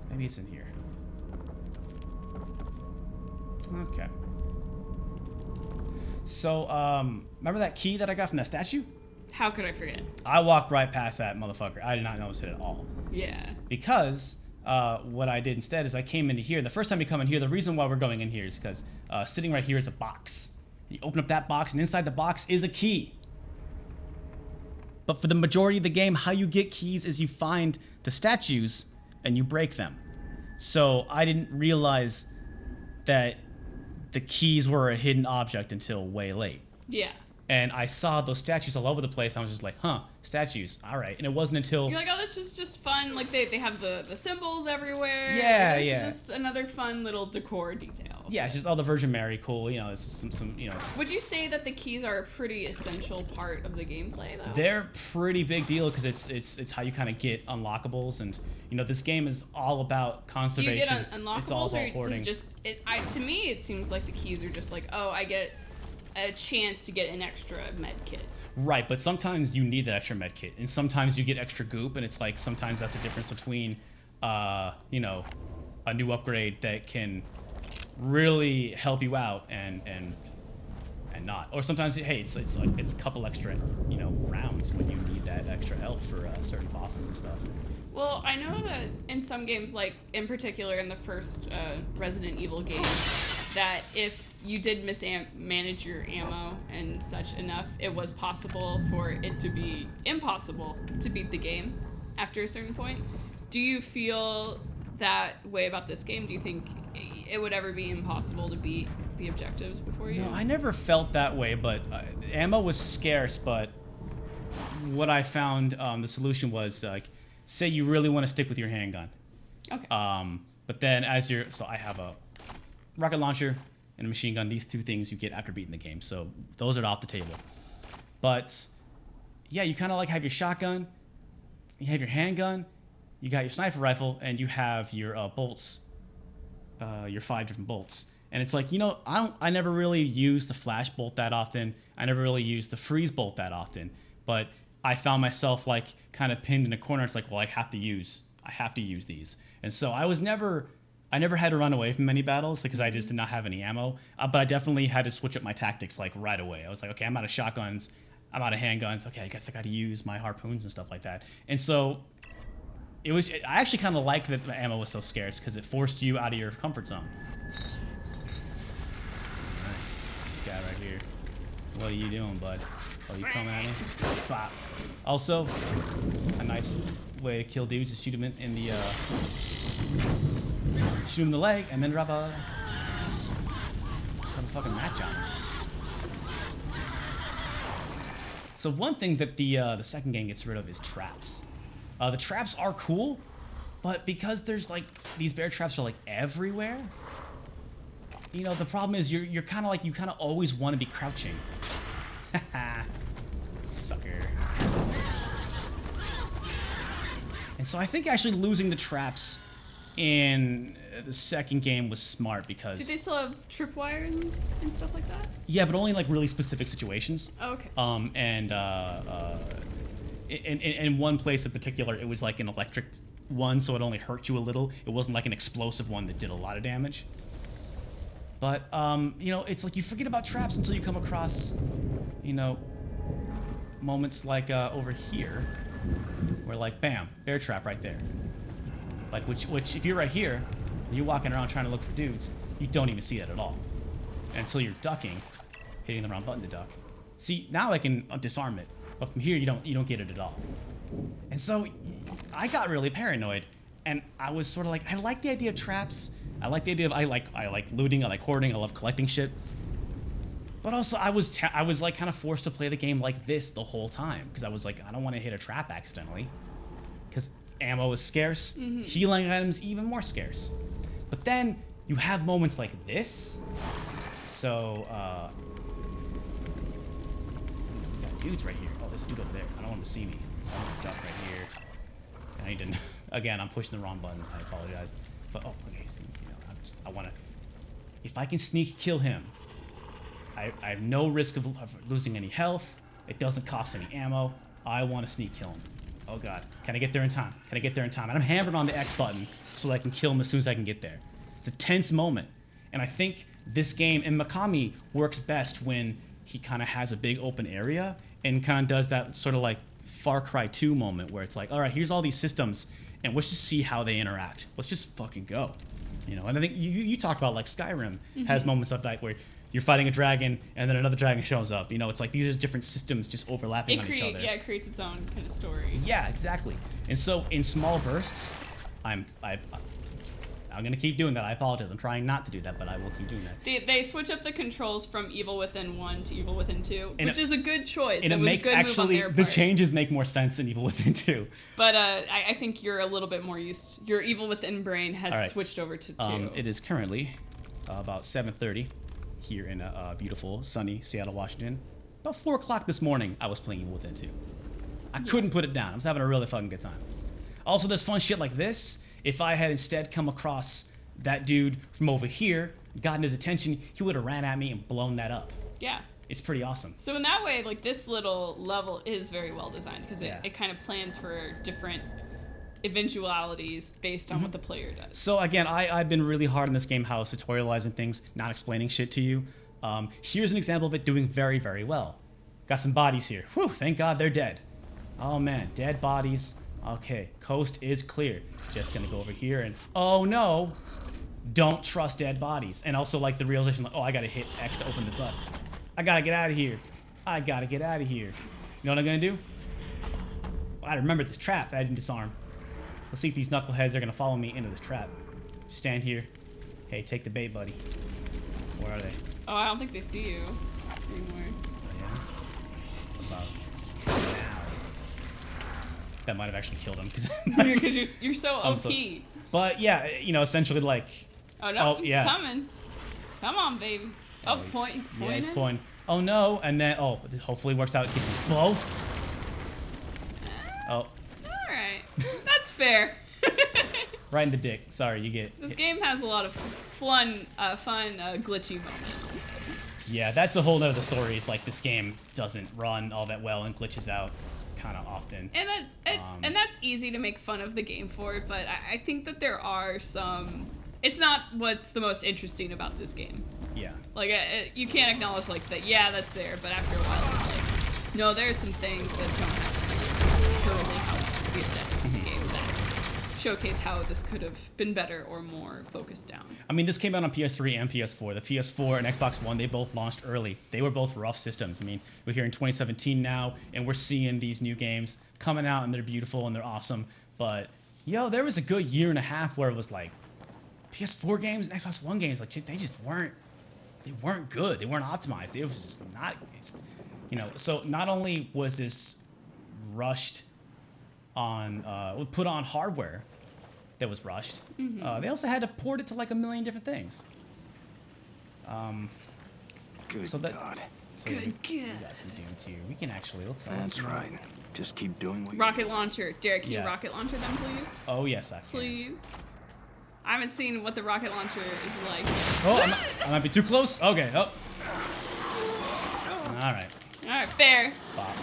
Maybe it's in here. Okay. So, remember that key that I got from that statue? How could I forget? I walked right past that motherfucker. I did not notice it at all. Yeah. Because what I did instead is I came into here. The first time you come in here, the reason why we're going in here is because sitting right here is a box. You open up that box, and inside the box is a key. But for the majority of the game, how you get keys is you find the statues and you break them. So I didn't realize that the keys were a hidden object until way late. Yeah. And I saw those statues all over the place. I was just like, huh, statues, all right. And it wasn't until... You're like, oh, that's just fun. Like, they have the symbols everywhere. Yeah, it's yeah. just another fun little decor detail. Yeah, it's just, oh, the Virgin Mary, cool. You know, it's just some, you know... Would you say that the keys are a pretty essential part of the gameplay, though? They're pretty big deal because it's how you kind of get unlockables. And, you know, this game is all about conservation. Do you get unlockables, it's all about or hoarding. does to me, it seems like the keys are just like, oh, I get a chance to get an extra med kit. Right, but sometimes you need that extra med kit, and sometimes you get extra goop, and it's like sometimes that's the difference between, you know, a new upgrade that can really help you out and not, or sometimes hey, it's like it's a couple extra, you know, rounds when you need that extra help for certain bosses and stuff. Well, I know that in some games, like in particular in the first Resident Evil game, that if you did mismanage your ammo and such enough, it was possible for it to be impossible to beat the game after a certain point. Do you feel that way about this game? Do you think it would ever be impossible to beat the objectives before you? No, I never felt that way, but ammo was scarce, but what I found the solution was, like, say you really want to stick with your handgun. Okay. But then so I have a rocket launcher and a machine gun. These two things you get after beating the game. So those are off the table. But yeah, you kind of like have your shotgun, you have your handgun, you got your sniper rifle, and you have your bolts, your 5 different bolts. And it's like, you know, I never really use the flash bolt that often. I never really use the freeze bolt that often. But I found myself like kind of pinned in a corner. It's like, well, I have to use these. And so I never had to run away from many battles because I just did not have any ammo. But I definitely had to switch up my tactics like right away. I was like, okay, I'm out of shotguns, I'm out of handguns. Okay, I guess I got to use my harpoons and stuff like that. And so I actually kind of liked that the ammo was so scarce because it forced you out of your comfort zone. All right, this guy right here. What are you doing, bud? Oh, you coming at me? Bop. Also, a nice way to kill dudes is shoot him in the shoot him in the leg and then drop a fucking match on him. So one thing that the second game gets rid of is traps. The traps are cool, but because there's like these bear traps are like everywhere. You know, the problem is you're kind of like you kind of always want to be crouching. Sucker. And so I think actually losing the traps in the second game was smart because... Did they still have tripwires and stuff like that? Yeah, but only in like really specific situations. Oh, okay. In one place in particular, it was like an electric one, so it only hurt you a little. It wasn't like an explosive one that did a lot of damage. But, you know, it's like you forget about traps until you come across, you know, moments like over here, where like, bam, bear trap right there. Like, which if you're right here, and you're walking around trying to look for dudes, you don't even see that at all. Until you're ducking, hitting the wrong button to duck. See, now I can disarm it, but from here you don't get it at all. And so I got really paranoid, and I was sort of like, I like the idea of traps. I like the idea of I like looting. I like hoarding. I love collecting shit. But also, I was like kind of forced to play the game like this the whole time because I was like, I don't want to hit a trap accidentally, because ammo is scarce, healing items even more scarce. But then you have moments like this. So got dudes right here. Oh, there's a dude over there. I don't want him to see me. So I'm gonna duck right here. And I didn't. Again, I'm pushing the wrong button. I apologize. But oh, okay. So, I want to. If I can sneak kill him, I have no risk of losing any health. It doesn't cost any ammo. I want to sneak kill him. Oh god, can I get there in time? Can I get there in time? And I'm hammering on the X button so I can kill him as soon as I can get there. It's a tense moment, and I think this game and Mikami works best when he kind of has a big open area and kind of does that sort of like Far Cry 2 moment where it's like, all right, here's all these systems, and let's just see how they interact. Let's just fucking go. You know, and I think you talked about like Skyrim has moments of that where you're fighting a dragon and then another dragon shows up. You know, it's like these are different systems just overlapping on each other. Yeah, it creates its own kind of story. Yeah, exactly. And so in small bursts, I'm gonna keep doing that. I apologize. I'm trying not to do that, but I will keep doing that. They switch up the controls from Evil Within 1 to Evil Within 2, and which is a good choice. And it makes a good actually move on their the part. changes make more sense than Evil Within 2. But I think you're a little bit more used. Your Evil Within brain has switched over to 2. It is currently about 7:30 here in beautiful, sunny Seattle, Washington. About 4 o'clock this morning, I was playing Evil Within 2. I couldn't put it down. I was having a really fucking good time. Also, there's fun shit like this. If I had instead come across that dude from over here, gotten his attention, he would have ran at me and blown that up. Yeah. It's pretty awesome. So in that way, like, this little level is very well designed because Yeah. it kind of plans for different eventualities based on what the player does. So again, I've been really hard in this game, how tutorializing things, not explaining shit to you. Here's an example of it doing very, very well. Got some bodies here. Whew, thank God they're dead. Oh man, dead bodies. Okay, coast is clear. Just gonna go over here and, oh no, don't trust dead bodies. And also like the realization, like, oh, I gotta hit X to open this up. I gotta get out of here. I gotta get out of here. You know what I'm gonna do? I remember this trap that I didn't disarm. Let's see if these knuckleheads are gonna follow me into this trap. Stand here. Hey, take the bait, buddy. Where are they? Oh, I don't think they see you anymore. Oh, yeah? About now. That might have actually killed him. Because you're so OP. But yeah, you know, essentially like. Oh no, he's yeah. coming. Come on, baby. Oh, he's pointing. Yeah, he's pointing. Oh no, and then hopefully it works out. Gets his both. Oh. All right, that's fair. Right in the dick. Sorry, you get. This game has a lot of fun, glitchy moments. Yeah, that's a whole nother story. It's like this game doesn't run all that well and glitches out kind of often. And that's easy to make fun of the game for, but I think that there are some. It's not what's the most interesting about this game. Yeah. Like you can't acknowledge like that. Yeah, that's there, but after a while, it's like, no, there's some things that don't purely help the aesthetics of the game that showcase how this could have been better or more focused down. I mean, this came out on PS3 and PS4. The PS4 and Xbox One, they both launched early. They were both rough systems. I mean, we're here in 2017 now, and we're seeing these new games coming out, and they're beautiful and they're awesome. But, yo, there was a good year and a half where it was like PS4 games and Xbox One games, like, they just weren't good. They weren't optimized. It was just not, you know. So not only was this rushed on, put on hardware that was rushed, they also had to port it to like a million different things. Good God. So we got some dudes here. We can actually, let's That's right. Just keep doing what Rocket launcher. Derek, can you Yeah. rocket launcher them, please? Oh, yes, I can. Please. I haven't seen what the rocket launcher is like. Oh, I might be too close. Okay, oh. All right. All right, fair. Bop.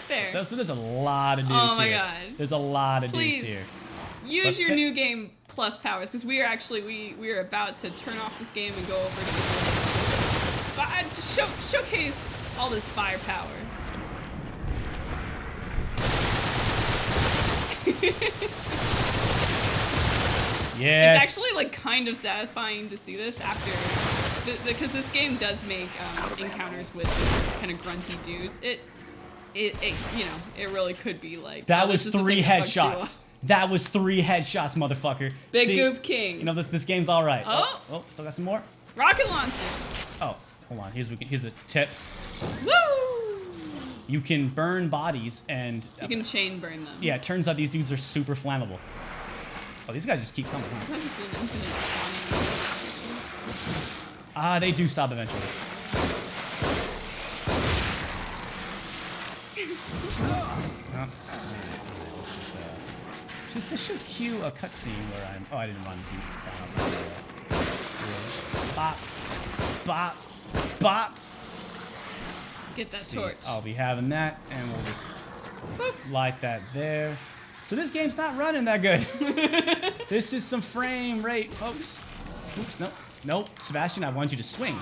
Fair. There's a lot of dudes here. Oh my God. There's a lot of Please. dudes here. Use Let's your fit- new game plus powers, because we are actually we are about to turn off this game and go over to the just showcase all this firepower. Yes. It's actually like kind of satisfying to see this after, because this game does make encounters with kind of grunty dudes. It you know, it really could be like That oh, was this is the 3 thing that fucks you up. headshots. That was 3 headshots, motherfucker. Big See, Goop King. You know this game's all right. Oh. Oh, still got some more. Rocket launcher. Oh, hold on. Here's a tip. Woo! You can burn bodies and You can chain burn them. yeah, it turns out these dudes are super flammable. Oh, these guys just keep coming. It's Huh? not just an infinite spawning. Ah, they do stop eventually. Oh, this should cue a cutscene where I'm. Oh, I didn't run deep. Bop, bop, bop. Get that See, torch. I'll be having that, and we'll just Boop. light that there. So this game's not running that good. This is some frame rate, folks. Oops, nope, nope. Sebastian, I wanted you to swing.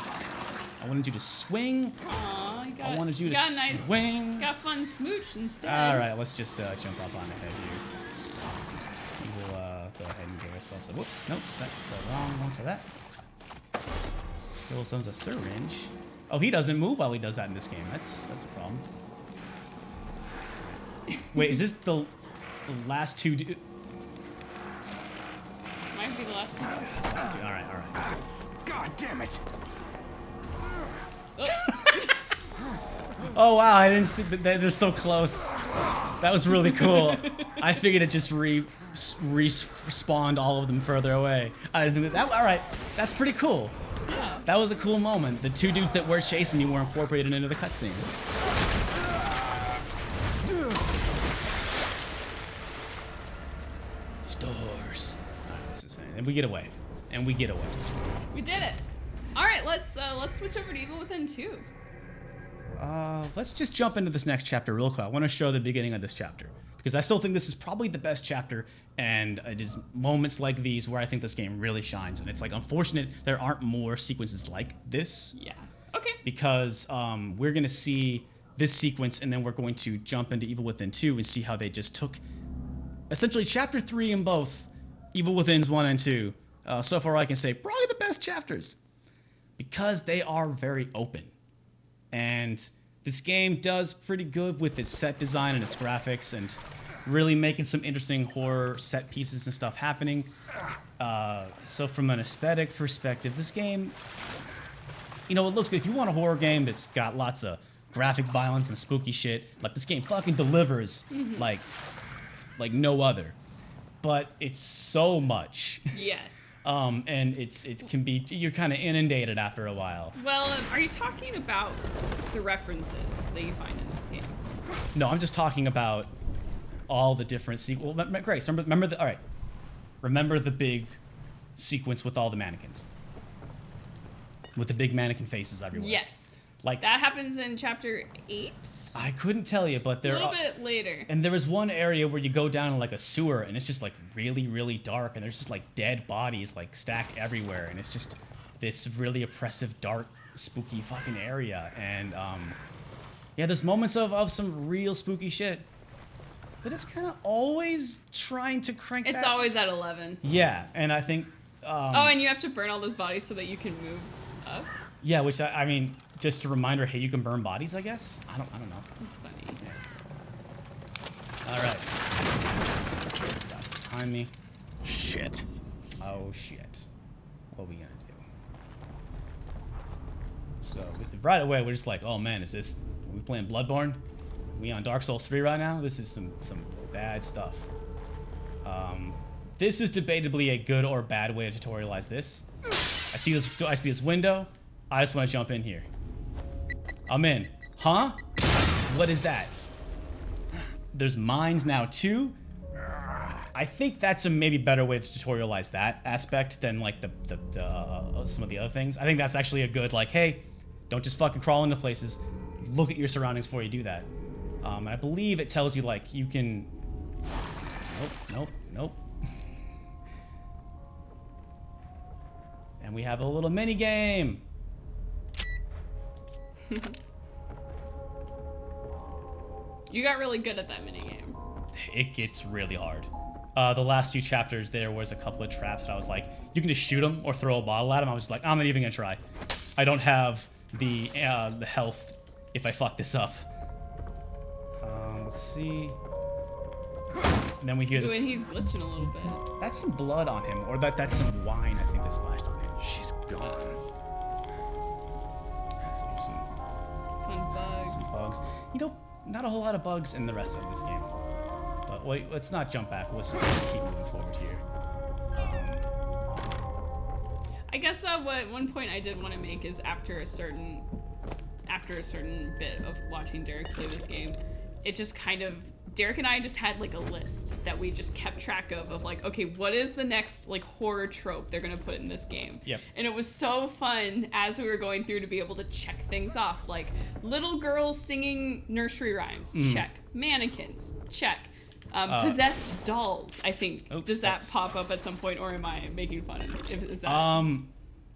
I wanted you to swing. Aw, you got, I wanted you to got a nice, swing. Got fun smooch instead. All right, let's just jump up on ahead here. We will go ahead and give ourselves a whoops. Nope, that's the wrong one for that. Kill ourselves a syringe. Oh, he doesn't move while he does that in this game. That's a problem. Wait, is this the last two? Might be the last two. All right, all right. God damn it! Oh. Oh wow, I didn't see that. They're so close. That was really cool. I figured it just respawned all of them further away. I didn't think that. All right, that's pretty cool. Yeah. That was a cool moment. The 2 dudes that were chasing me were incorporated into the cutscene. Stores. And we get away. And we get away. We did it. All right, let's switch over to Evil Within 2. Let's just jump into this next chapter real quick. I want to show the beginning of this chapter because I still think this is probably the best chapter, and it is moments like these where I think this game really shines. And it's like unfortunate there aren't more sequences like this. Yeah. Okay. Because we're gonna see this sequence, and then we're going to jump into Evil Within 2 and see how they just took essentially chapter 3 in both Evil Within's 1 and 2. So far, I can say probably the best chapters because they are very open. And this game does pretty good with its set design and its graphics and really making some interesting horror set pieces and stuff happening. So from an aesthetic perspective, this game, you know, it looks good. If you want a horror game that's got lots of graphic violence and spooky shit, like this game fucking delivers like no other. But it's so much. Yes. And it can be, you're kind of inundated after a while. Well, are you talking about the references that you find in this game? No, I'm just talking about all the different sequels. Grace, remember the, all right. Remember the big sequence with all the mannequins? With the big mannequin faces everywhere. Yes. Like That happens in chapter 8. I couldn't tell you, but A there little bit later. and there was one area where you go down in like a sewer and it's just like really, really dark and there's just like dead bodies like stacked everywhere and it's just this really oppressive, dark, spooky fucking area. And yeah, there's moments of some real spooky shit. But it's kind of always trying to crank It's that. always at 11. Yeah, and I think Oh, and you have to burn all those bodies so that you can move up? yeah, which I mean, just a reminder, hey, you can burn bodies, I guess? I don't know. That's funny. All right. That's behind me. Shit. Oh shit. What are we gonna do? So right away we're just like, oh man, are we playing Bloodborne? We on Dark Souls 3 right now? This is some bad stuff. This is debatably a good or bad way to tutorialize this. I see this window. I just want to jump in here. I'm in. Huh? What is that? There's mines now too. I think that's a maybe better way to tutorialize that aspect than like the some of the other things. I think that's actually a good like, hey, don't just fucking crawl into places. Look at your surroundings before you do that. And I believe it tells you like you can. Nope. And we have a little mini game. You got really good at that minigame. it gets really hard. The last few chapters, there was a couple of traps that I was like, you can just shoot them or throw a bottle at them. I was just like, I'm not even gonna try. I don't have the health if I fuck this up. Let's see. And then we hear Ooh, this. and he's glitching a little bit. That's some blood on him, or that's some wine I think that splashed on him. She's gone. Some Fun bugs. some bugs. You know, not a whole lot of bugs in the rest of this game. But wait, let's not jump back. Let's just keep moving forward here. I guess what one point I did want to make is after a certain bit of watching Derek play this game, it just kind of, Derek and I just had like a list that we just kept track of like, okay, what is the next like horror trope they're gonna put in this game? Yep. And it was so fun as we were going through to be able to check things off, like little girls singing nursery rhymes, check. Mannequins, check. Possessed dolls, I think. Oops, Does that that's- pop up at some point, or am I making fun of it?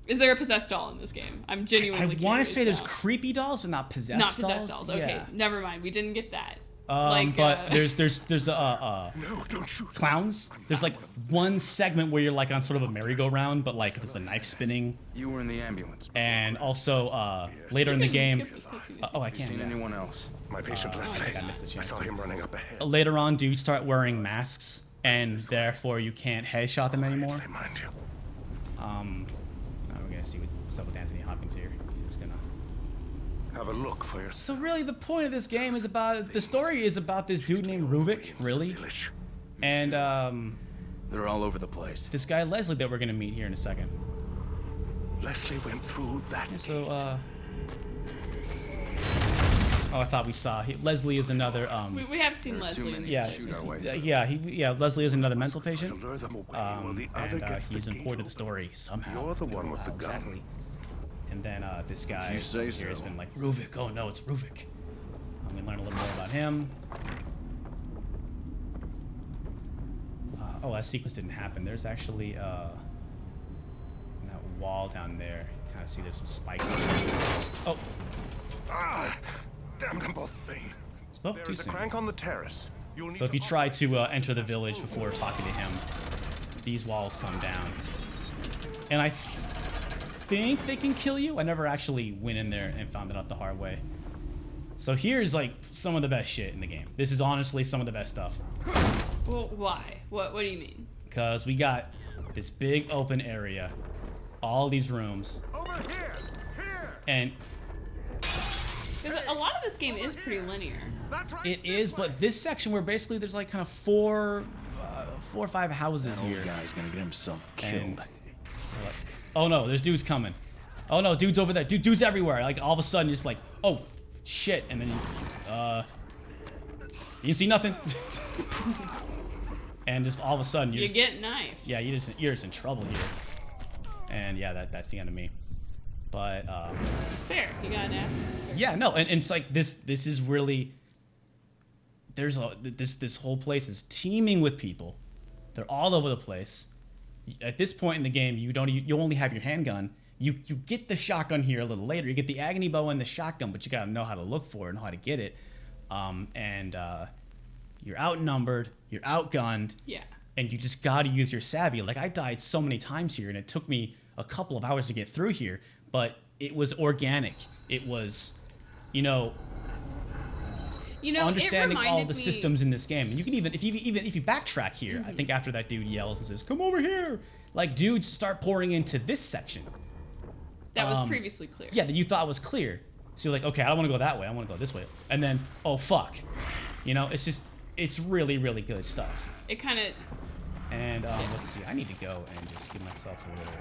Is there a possessed doll in this game? I'm I genuinely want to curious say there's now. creepy dolls, but not possessed Not dolls. possessed dolls. Okay, Yeah. never mind. We didn't get that. But there's No, don't shoot. clowns. There's like one segment where you're like on sort of a merry-go-round, but like there's a knife spinning, You were in the ambulance. and also later in the We can game. skip this cutscene. Oh, I Have you can't. seen yeah. anyone else? My patient I Leslie. think I missed the I chance. saw him running up ahead. Later on, dudes start wearing masks, and therefore you can't headshot them anymore. I mind you. Now we're gonna see what's up with Anthony Hopkins here. He's just gonna. Have a look for yourself. So really, the point of this game is about the story is about this dude named Ruvik, really, Village. and They're all over the place. this guy Leslie that we're gonna meet here in a second. Leslie went through that. So oh, I thought we saw Leslie is another We have seen There are too Leslie in many this. to shoot our way through. yeah, Leslie is another mental to patient. lure them away while the other And gets the he's gate important to the open. story somehow. You're the one with the gun. Exactly. And then this guy you say here has so. been like, Ruvik, oh no, it's Ruvik. We learn a little more about him. Oh, that sequence didn't happen. There's actually that wall down there. You kind of see there's some spikes. Oh, Ah, damn them both thing. spoke There too is a soon. crank on the terrace. You'll need So if to you try operate to enter the village before talking to him, these walls come down. And I think they can kill you. I never actually went in there and found it out the hard way. So here's like some of the best shit in the game. This is honestly some of the best stuff. Well, why? What do you mean? Because we got this big open area, all these rooms, Over here! Here! and Because a lot of this game is pretty linear. That's right. it is, but this section where basically there's like kind of four or five houses That here. old guy's gonna get himself And- killed. Oh no, there's dudes coming. Oh no, dudes over there. Dudes everywhere. Like all of a sudden, just like, oh shit, and then you see nothing, and just all of a sudden You just, get knifed. yeah, you're just in trouble here. And yeah, that's the end of me. But Fair. You got an axe. That's fair. yeah, no, and it's like this is really this whole place is teeming with people. They're all over the place. At this point in the game, you only have your handgun. You get the shotgun here a little later. You get the agony bow and the shotgun, but you gotta know how to look for it and know how to get it. You're outnumbered, you're outgunned, Yeah. and you just gotta use your savvy. Like I died so many times here, and it took me a couple of hours to get through here, but it was organic. It was, understanding it all reminded the me, systems in this game. And you can even if you backtrack here, I think after that dude yells and says, "Come over here," like dudes start pouring into this section. that was previously clear. Yeah, that you thought was clear. So you're like, okay, I don't want to go that way. I want to go this way. And then, oh fuck, it's really really good stuff. It kind of. And let's see, I need to go and just give myself a little.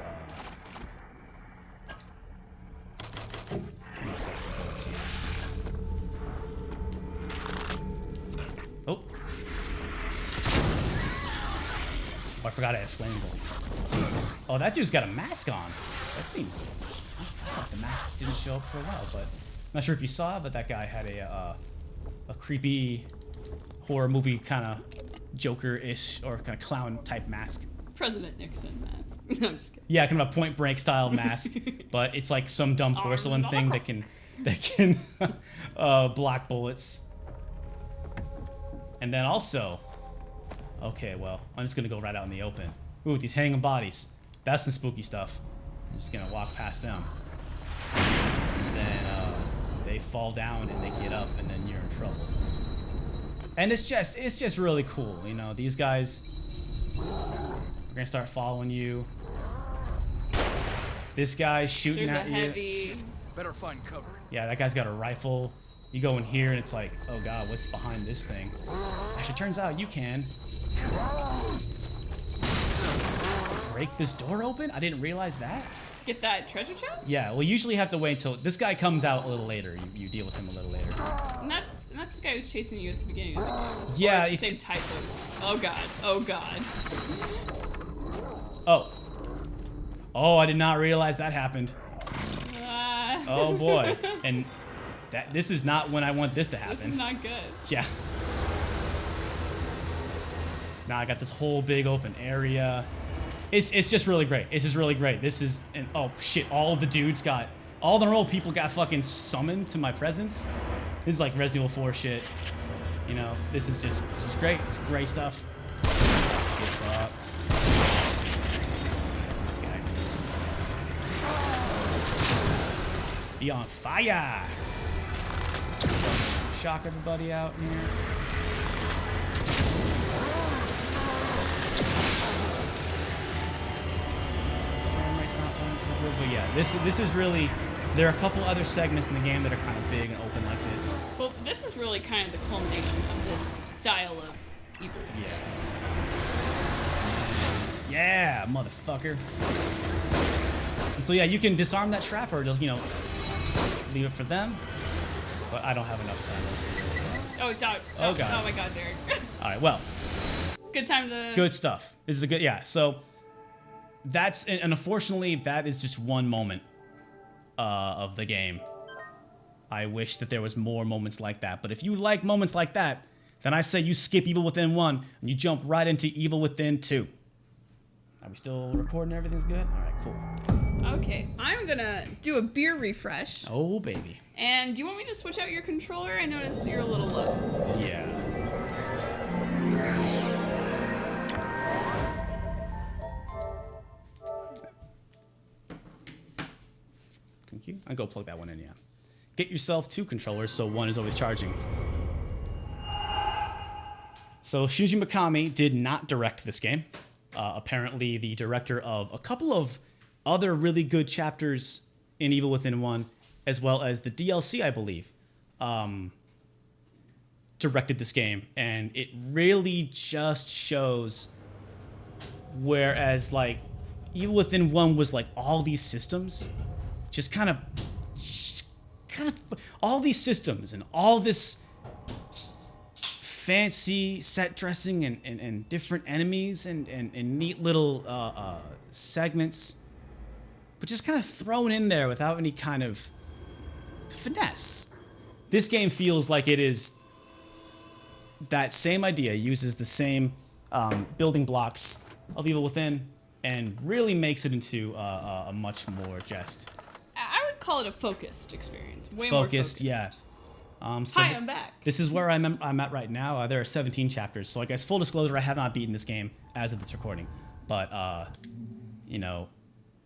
Give myself some bullets here. Oh. Oh, I forgot I had flame bolts. Oh, that dude's got a mask on. That seems. Oh, the masks didn't show up for a while, but I'm not sure if you saw, but that guy had a creepy horror movie kind of Joker-ish or kind of clown type mask. President Nixon mask. No, I'm just kidding. Yeah, kind of a Point Break style mask, but it's like some dumb porcelain thing that can block bullets. And then also, Okay, well, I'm just gonna go right out in the open. Ooh, these hanging bodies. That's some spooky stuff. I'm just gonna walk past them. And then they fall down and they get up, and then you're in trouble. And it's just really cool, you know. These guys are gonna start following you. This guy's shooting There's a at you. heavy. Better find cover. Yeah, that guy's got a rifle. You go in here and it's like, oh god, what's behind this thing? Actually, turns out you can break this door open? I didn't realize that. Get that treasure chest? Yeah, well, usually you have to wait until this guy comes out a little later. You deal with him a little later. And that's the guy who's chasing you at the beginning of the game. Yeah, Or it's the same type of. Oh god. Oh god. Oh, I did not realize that happened. Oh boy. And this is not when I want this to happen. This is not good. Yeah. So now I got this whole big open area. It's just really great. It's just really great. This is, and oh shit, all the normal people got fucking summoned to my presence. This is like Resident Evil 4 shit. You know, this is great. It's great stuff. Get fucked. This guy is be on fire. Shock everybody out here. But yeah, this is really, there are a couple other segments in the game that are kind of big and open like this. Well, this is really kind of the culmination of this style of evil. Yeah, motherfucker. And so yeah, you can disarm that trap or just, you know, leave it for them. But I don't have enough time. Oh, dog. Oh, God. Oh my god, Derek. All right, well. Good time to. Good stuff. This is a good, yeah. So that's, and unfortunately, that is just one moment of the game. I wish that there was more moments like that. But if you like moments like that, then I say you skip Evil Within 1 and you jump right into Evil Within 2. Are we still recording? Everything's good? All right, cool. Okay, I'm gonna do a beer refresh. Oh, baby. And do you want me to switch out your controller? I noticed you're a little low. Yeah. Thank you. I'll go plug that one in, yeah. Get yourself 2 controllers so one is always charging. So Shinji Mikami did not direct this game. Apparently the director of a couple of other really good chapters in Evil Within 1, as well as the DLC, I believe, directed this game. And it really just shows, whereas like Evil Within 1 was like all these systems, just kind of all these systems and all this fancy set dressing and different enemies and neat little segments, but just kind of thrown in there without any kind of finesse. This game feels like it is that same idea, uses the same building blocks of Evil Within, and really makes it into a much more just I would call it a focused experience. Way focused, more yeah. focused. So Hi, I'm back. This is where I'm at right now. There are 17 chapters. So I guess full disclosure, I have not beaten this game as of this recording. But, you know,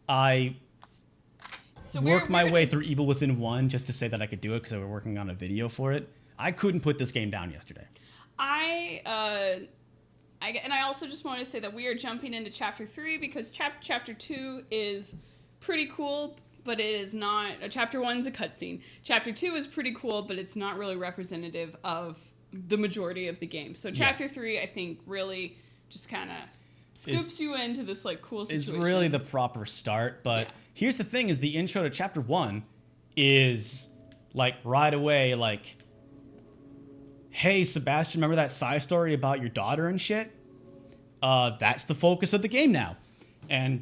I worked my way through Evil Within 1 just to say that I could do it because I was working on a video for it. I couldn't put this game down yesterday. And I also just wanted to say that we are jumping into Chapter 3 because Chapter 2 is pretty cool, but it is not. Chapter 1 is a cutscene. Chapter 2 is pretty cool, but it's not really representative of the majority of the game. So Chapter 3, I think, really just kind of scoops you into this like cool situation. It's really the proper start, but here's the thing: is the intro to Chapter 1 is like right away, like, hey, Sebastian, remember that side story about your daughter and shit? That's the focus of the game now, and.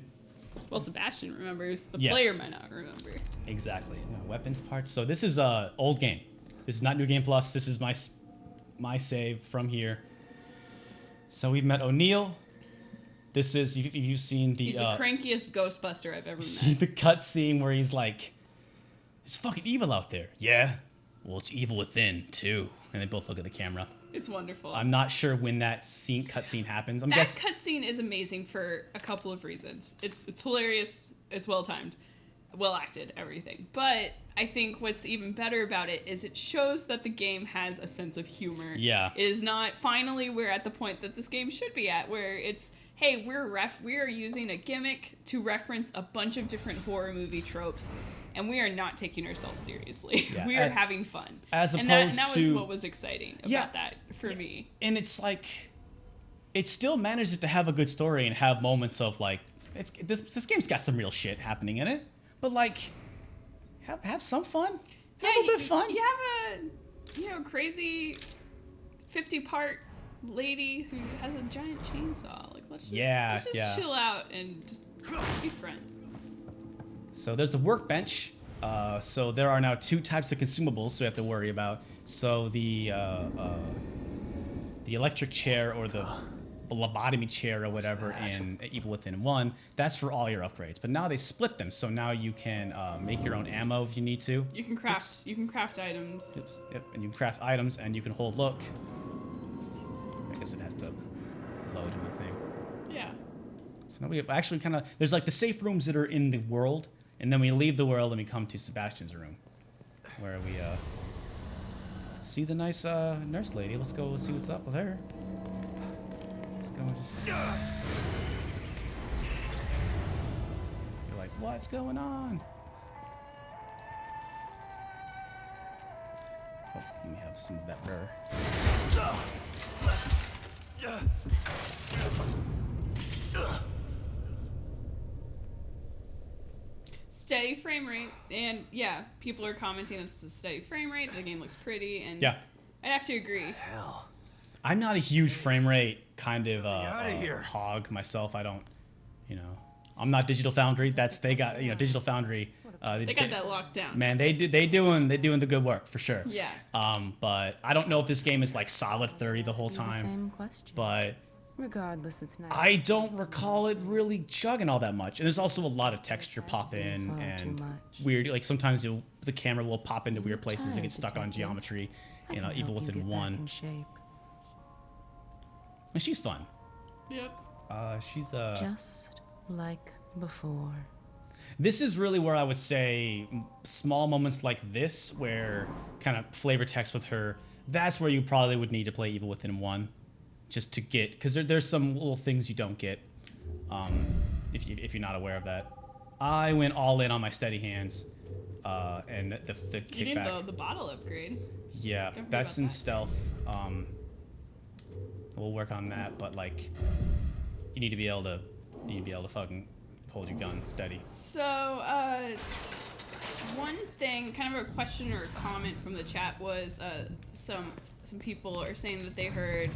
Well, Sebastian remembers. The Yes. player might not remember. Exactly. Weapons parts. So this is a old game. This is not New Game Plus. This is my save from here. So we've met O'Neill. This is, if you've seen the... He's the crankiest Ghostbuster I've ever See met. the cutscene where he's like, it's fucking evil out there. Yeah? Well, it's evil within, too. And they both look at the camera. It's wonderful. I'm not sure when that cutscene happens. I'm that guessing. cutscene is amazing for a couple of reasons. It's hilarious. It's well timed, well acted, everything. But I think what's even better about it is it shows that the game has a sense of humor. Yeah. It is not. Finally, we're at the point that this game should be at, where it's, hey, we are using a gimmick to reference a bunch of different horror movie tropes, and we are not taking ourselves seriously. Yeah, We are having fun. As and opposed that was to- what was exciting about Yeah. that for me. And it's like, it still manages to have a good story and have moments of like, this game's got some real shit happening in it, but like, have some fun. Have a little bit of fun. You have a crazy 50-part lady who has a giant chainsaw. Like, let's just chill out and just be friends. So there's the workbench. So there are now 2 types of consumables we have to worry about. So the electric chair or the lobotomy chair or whatever in Evil Within 1, that's for all your upgrades. But now they split them, so now you can make your own ammo if you need to. You can craft items. Oops. Yep, and you can craft items and you can hold look. I guess it has to load in the thing. Yeah. So now we actually kind of, there's like the safe rooms that are in the world, and then we leave the world and we come to Sebastian's room, where we see the nice nurse lady. Let's go see what's up with her. Let's go and just. You're like, what's going on? Oh, let me have some of that burr. Steady frame rate, and yeah, people are commenting that it's a steady frame rate. The game looks pretty, and Yeah. I'd have to agree. Hell. I'm not a huge frame rate kind of outta here. hog myself. I don't, I'm not Digital Foundry. They got Digital Foundry. They got that locked down. Man, they doing the good work for sure. Yeah. But I don't know if this game is like solid 30 the whole Ask me the time. same question. But Regardless, it's nice. I don't recall it really chugging all that much. And there's also a lot of texture pop in Far too and much. weird. Like sometimes the camera will pop into weird places and tired, get stuck on detective. geometry. I can Evil help you Within get back 1. in shape. And she's fun. Yep. She's Just like before. This is really where I would say small moments like this, where kind of flavor text with her, that's where you probably would need to play Evil Within 1, just to get, because there's some little things you don't get, if you're not aware of that. I went all in on my steady hands, and the You need kickback. the bottle upgrade. Yeah, Don't forget that's about in that. stealth. We'll work on that, but like, you need to be able to fucking hold your gun steady. So, one thing, kind of a question or a comment from the chat was some people are saying that they heard.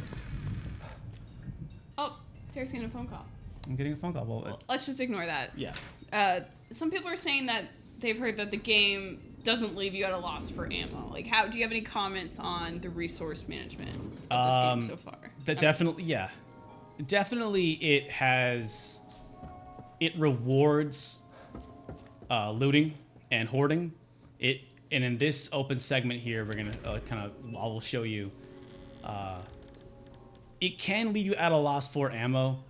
Oh, Terry's getting a phone call. I'm getting a phone call. Well, Let's just ignore that. yeah. Some people are saying that they've heard that the game doesn't leave you at a loss for ammo. Like, do you have any comments on the resource management of this game so far? Definitely, yeah. Definitely, it rewards looting and hoarding. And in this open segment here, we're gonna I will show you. It can leave you at a loss for ammo.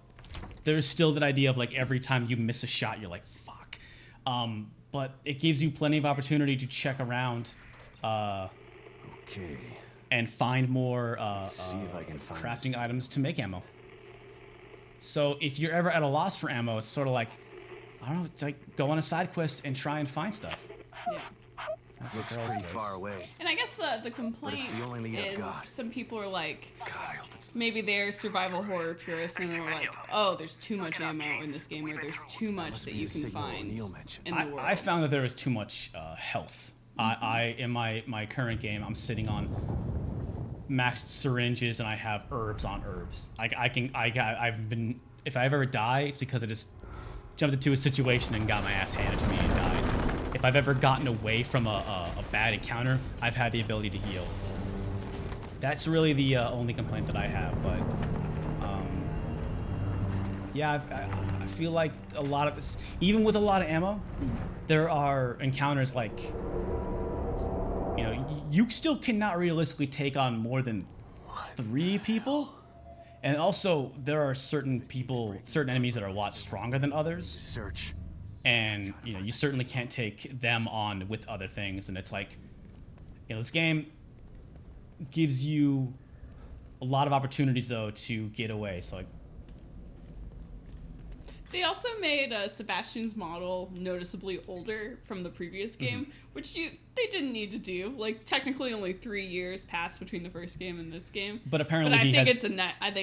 There's still that idea of like every time you miss a shot, you're like, fuck. But it gives you plenty of opportunity to check around. Okay. And find more See if I can find crafting this. items to make ammo. So if you're ever at a loss for ammo, it's sort of like, I don't know, it's like go on a side quest and try and find stuff. Yeah. That's the Looks girl's pretty voice. far away. And I guess the complaint the only lead I've is got. some people are like, God, I hope it's maybe they're survival horror purists and they're like, oh, there's too much ammo in this game, or there's too much must that be you a can signal find O'Neill mentioned. in the world. I found that there was too much health. I in my current game, I'm sitting on maxed syringes and I have herbs on herbs. I've been, if I've ever died, it's because I just jumped into a situation and got my ass handed to me and died. If I've ever gotten away from a bad encounter, I've had the ability to heal. That's really the only complaint that I have, but yeah, I feel like a lot of this, even with a lot of ammo, there are encounters like, you know, you still cannot realistically take on more than 3 people. And also, there are certain enemies that are a lot stronger than others. Search. And, you know, you certainly can't take them on with other things. And it's like, you know, this game gives you a lot of opportunities, though, to get away. So, like, They also made Sebastian's model noticeably older from the previous game, which they didn't need to do. Like, technically only 3 years passed between the first game and this game. but apparently But I think has,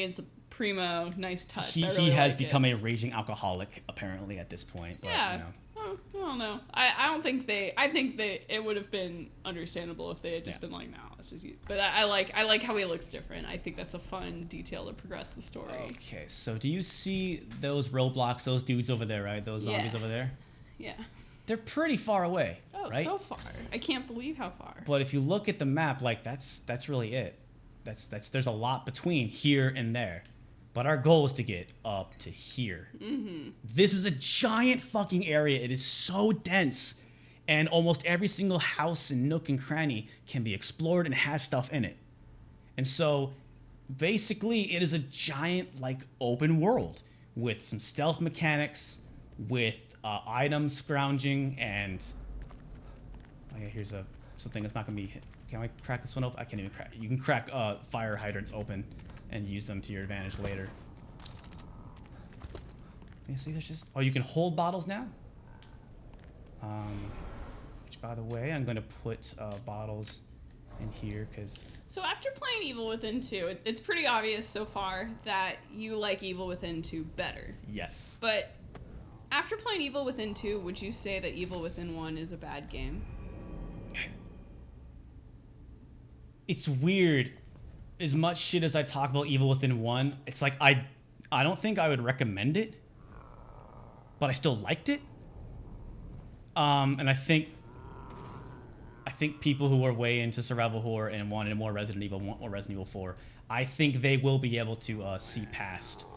it's a primo nice touch. he I really has like become it. a raging alcoholic, apparently, at this point. But, Yeah. you know. Oh, I don't know. I don't think I think it would have been understandable if they had just been like, no, let's just use. But I like how he looks different. I think that's a fun detail to progress the story. Okay, so do you see those roadblocks, those dudes over there, right? Those zombies Yeah. over there? Yeah. They're pretty far away, Oh, right? so far. I can't believe how far. But if you look at the map, like, that's really it. There's a lot between here and there. But our goal is to get up to here. This is a giant fucking area. It is so dense. And almost every single house and nook and cranny can be explored and has stuff in it. And so, basically, it is a giant, like, open world with some stealth mechanics, with item scrounging, and... Oh yeah, here's something that's not going to be hit. Can I crack this one open? I can't even crack. You can crack fire hydrants open and use them to your advantage later. You see, there's just... Oh, you can hold bottles now? Which, by the way, I'm going to put bottles in here, because... So after playing Evil Within 2, it's pretty obvious so far that you like Evil Within 2 better. Yes. But after playing Evil Within 2, would you say that Evil Within 1 is a bad game? It's weird. As much shit as I talk about Evil Within 1, it's like I don't think I would recommend it, but I still liked it. And I think people who are way into survival horror and wanted more Resident Evil, want more Resident Evil 4, I think they will be able to see past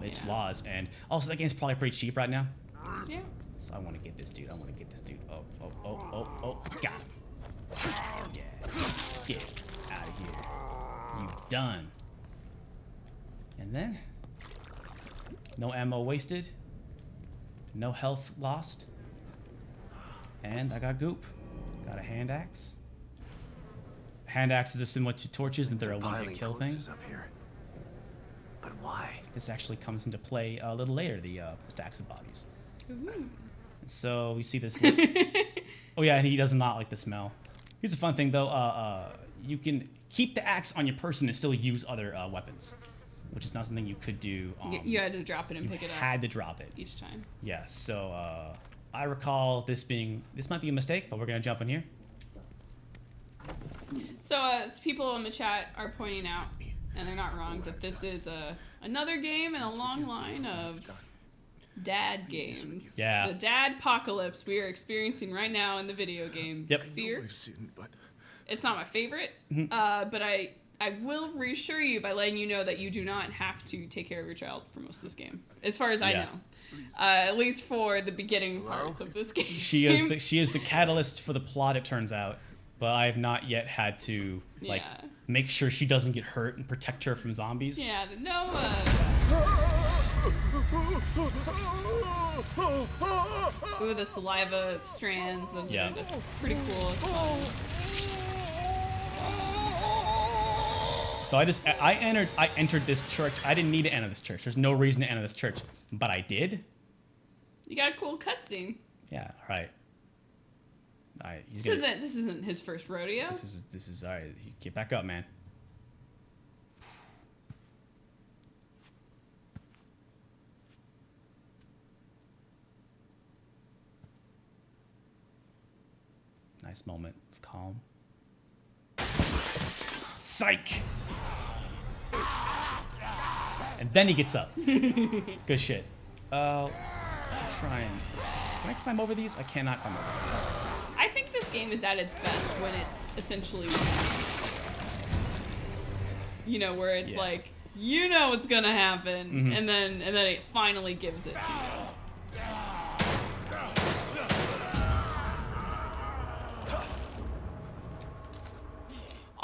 its flaws. And also, that game's probably pretty cheap right now. Yeah. So I want to get this dude. Oh, got him. Yeah. Get out of here. You done. And then, no ammo wasted. No health lost. And I got goop. Got a hand axe. Hand axes are similar to torches, and they're a one-hit kill thing. Up here. But why? This actually comes into play a little later, the stacks of bodies. Ooh. So we see this. Oh yeah, and he does not like the smell. Here's a fun thing though. You can keep the axe on your person and still use other weapons, which is not something you could do. You had to drop it and pick it up Had to drop it each time. Yeah. So I recall this might be a mistake, but we're gonna jump in here. So as people in the chat are pointing out, and they're not wrong, that this is another game in a long line of dad games. Yeah. The dad apocalypse we are experiencing right now in the video game sphere. I've seen, but It's not my favorite, but I will reassure you by letting you know that you do not have to take care of your child for most of this game, as far as I know. At least for the beginning parts of this game. She is the catalyst for the plot, it turns out, but I have not yet had to make sure she doesn't get hurt and protect her from zombies. Yeah, no. Ooh, the saliva strands. That's pretty cool. It's fun. So I entered this church. I didn't need to enter this church. There's no reason to enter this church, but I did. You got a cool cutscene. Yeah. All right. This isn't his first rodeo. This is all right. Get back up, man. Nice moment of calm. Psych! And then he gets up. Good shit. Let's try and... Can I climb over these? I cannot climb over these. I think this game is at its best when it's essentially, where it's like, you know what's gonna happen, and then it finally gives it to you.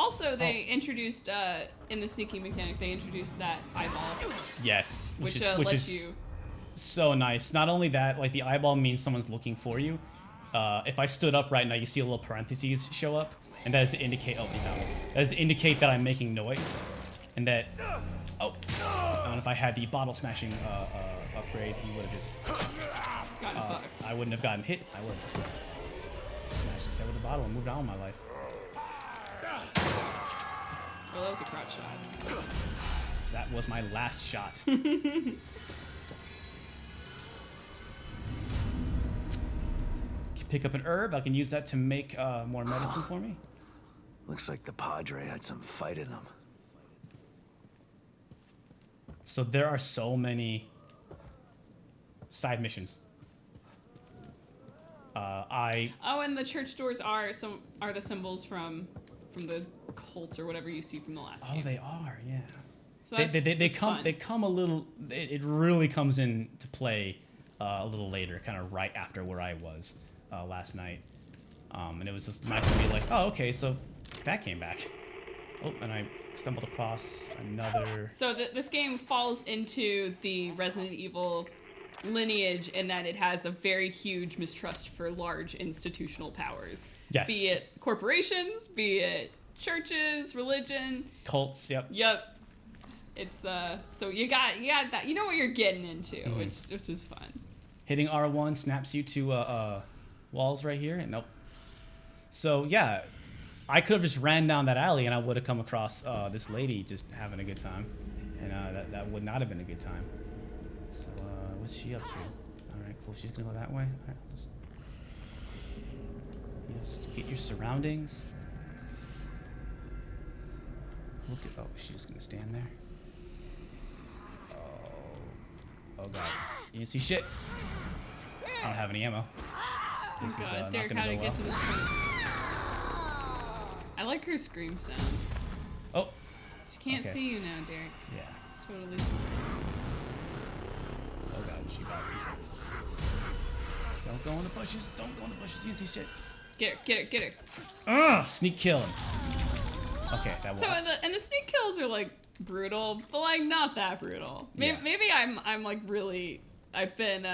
Also, they introduced in the sneaking mechanic, they introduced that eyeball, Yes, which is lets you. so nice. Not only that, like the eyeball means someone's looking for you. If I stood up right now, you see a little parentheses show up, and that is to indicate. Oh, you found it. That is to indicate that I'm making noise, and that. Oh, and if I had the bottle smashing upgrade, he would have just. Gotten fucked. I wouldn't have gotten hit. I would have just smashed his head with a bottle and moved on with my life. Oh, that was a crotch shot. That was my last shot. Pick up an herb. I can use that to make more medicine for me. Looks like the Padre had some fight in him. So there are so many side missions. Oh, and the church doors are the symbols from the cult or whatever you see from the last game. Oh, they are, yeah. So they come fun. they come a little. It really comes into play a little later, kind of right after where I was last night, and it was just nice to be like, oh, okay, so that came back. Oh, and I stumbled across another. So this game falls into the Resident Evil lineage in that it has a very huge mistrust for large institutional powers. Yes. Be it corporations, be it churches, religion. Cults, yep. Yep. It's so you got that, you know what you're getting into, which is fun. Hitting R1 snaps you to walls right here, and nope. So yeah, I could have just ran down that alley and I would have come across this lady just having a good time, and that would not have been a good time. So what's she up to? All right, cool. She's gonna go that way. All right, let's just get your surroundings. Look at. Oh, she's just gonna stand there. Oh god. You didn't see shit. I don't have any ammo. This is not Derek, gonna how go to well. get to this point? I like her scream sound. Oh, She can't Okay. see you now, Derek. yeah. It's totally. Oh god, she got some friends. Don't go in the bushes. Don't go in the bushes. You didn't see shit. Get her. Ugh, sneak killing. Okay, that So was. and the sneak kills are like brutal, but like not that brutal. Yeah. Maybe I'm like really. I've been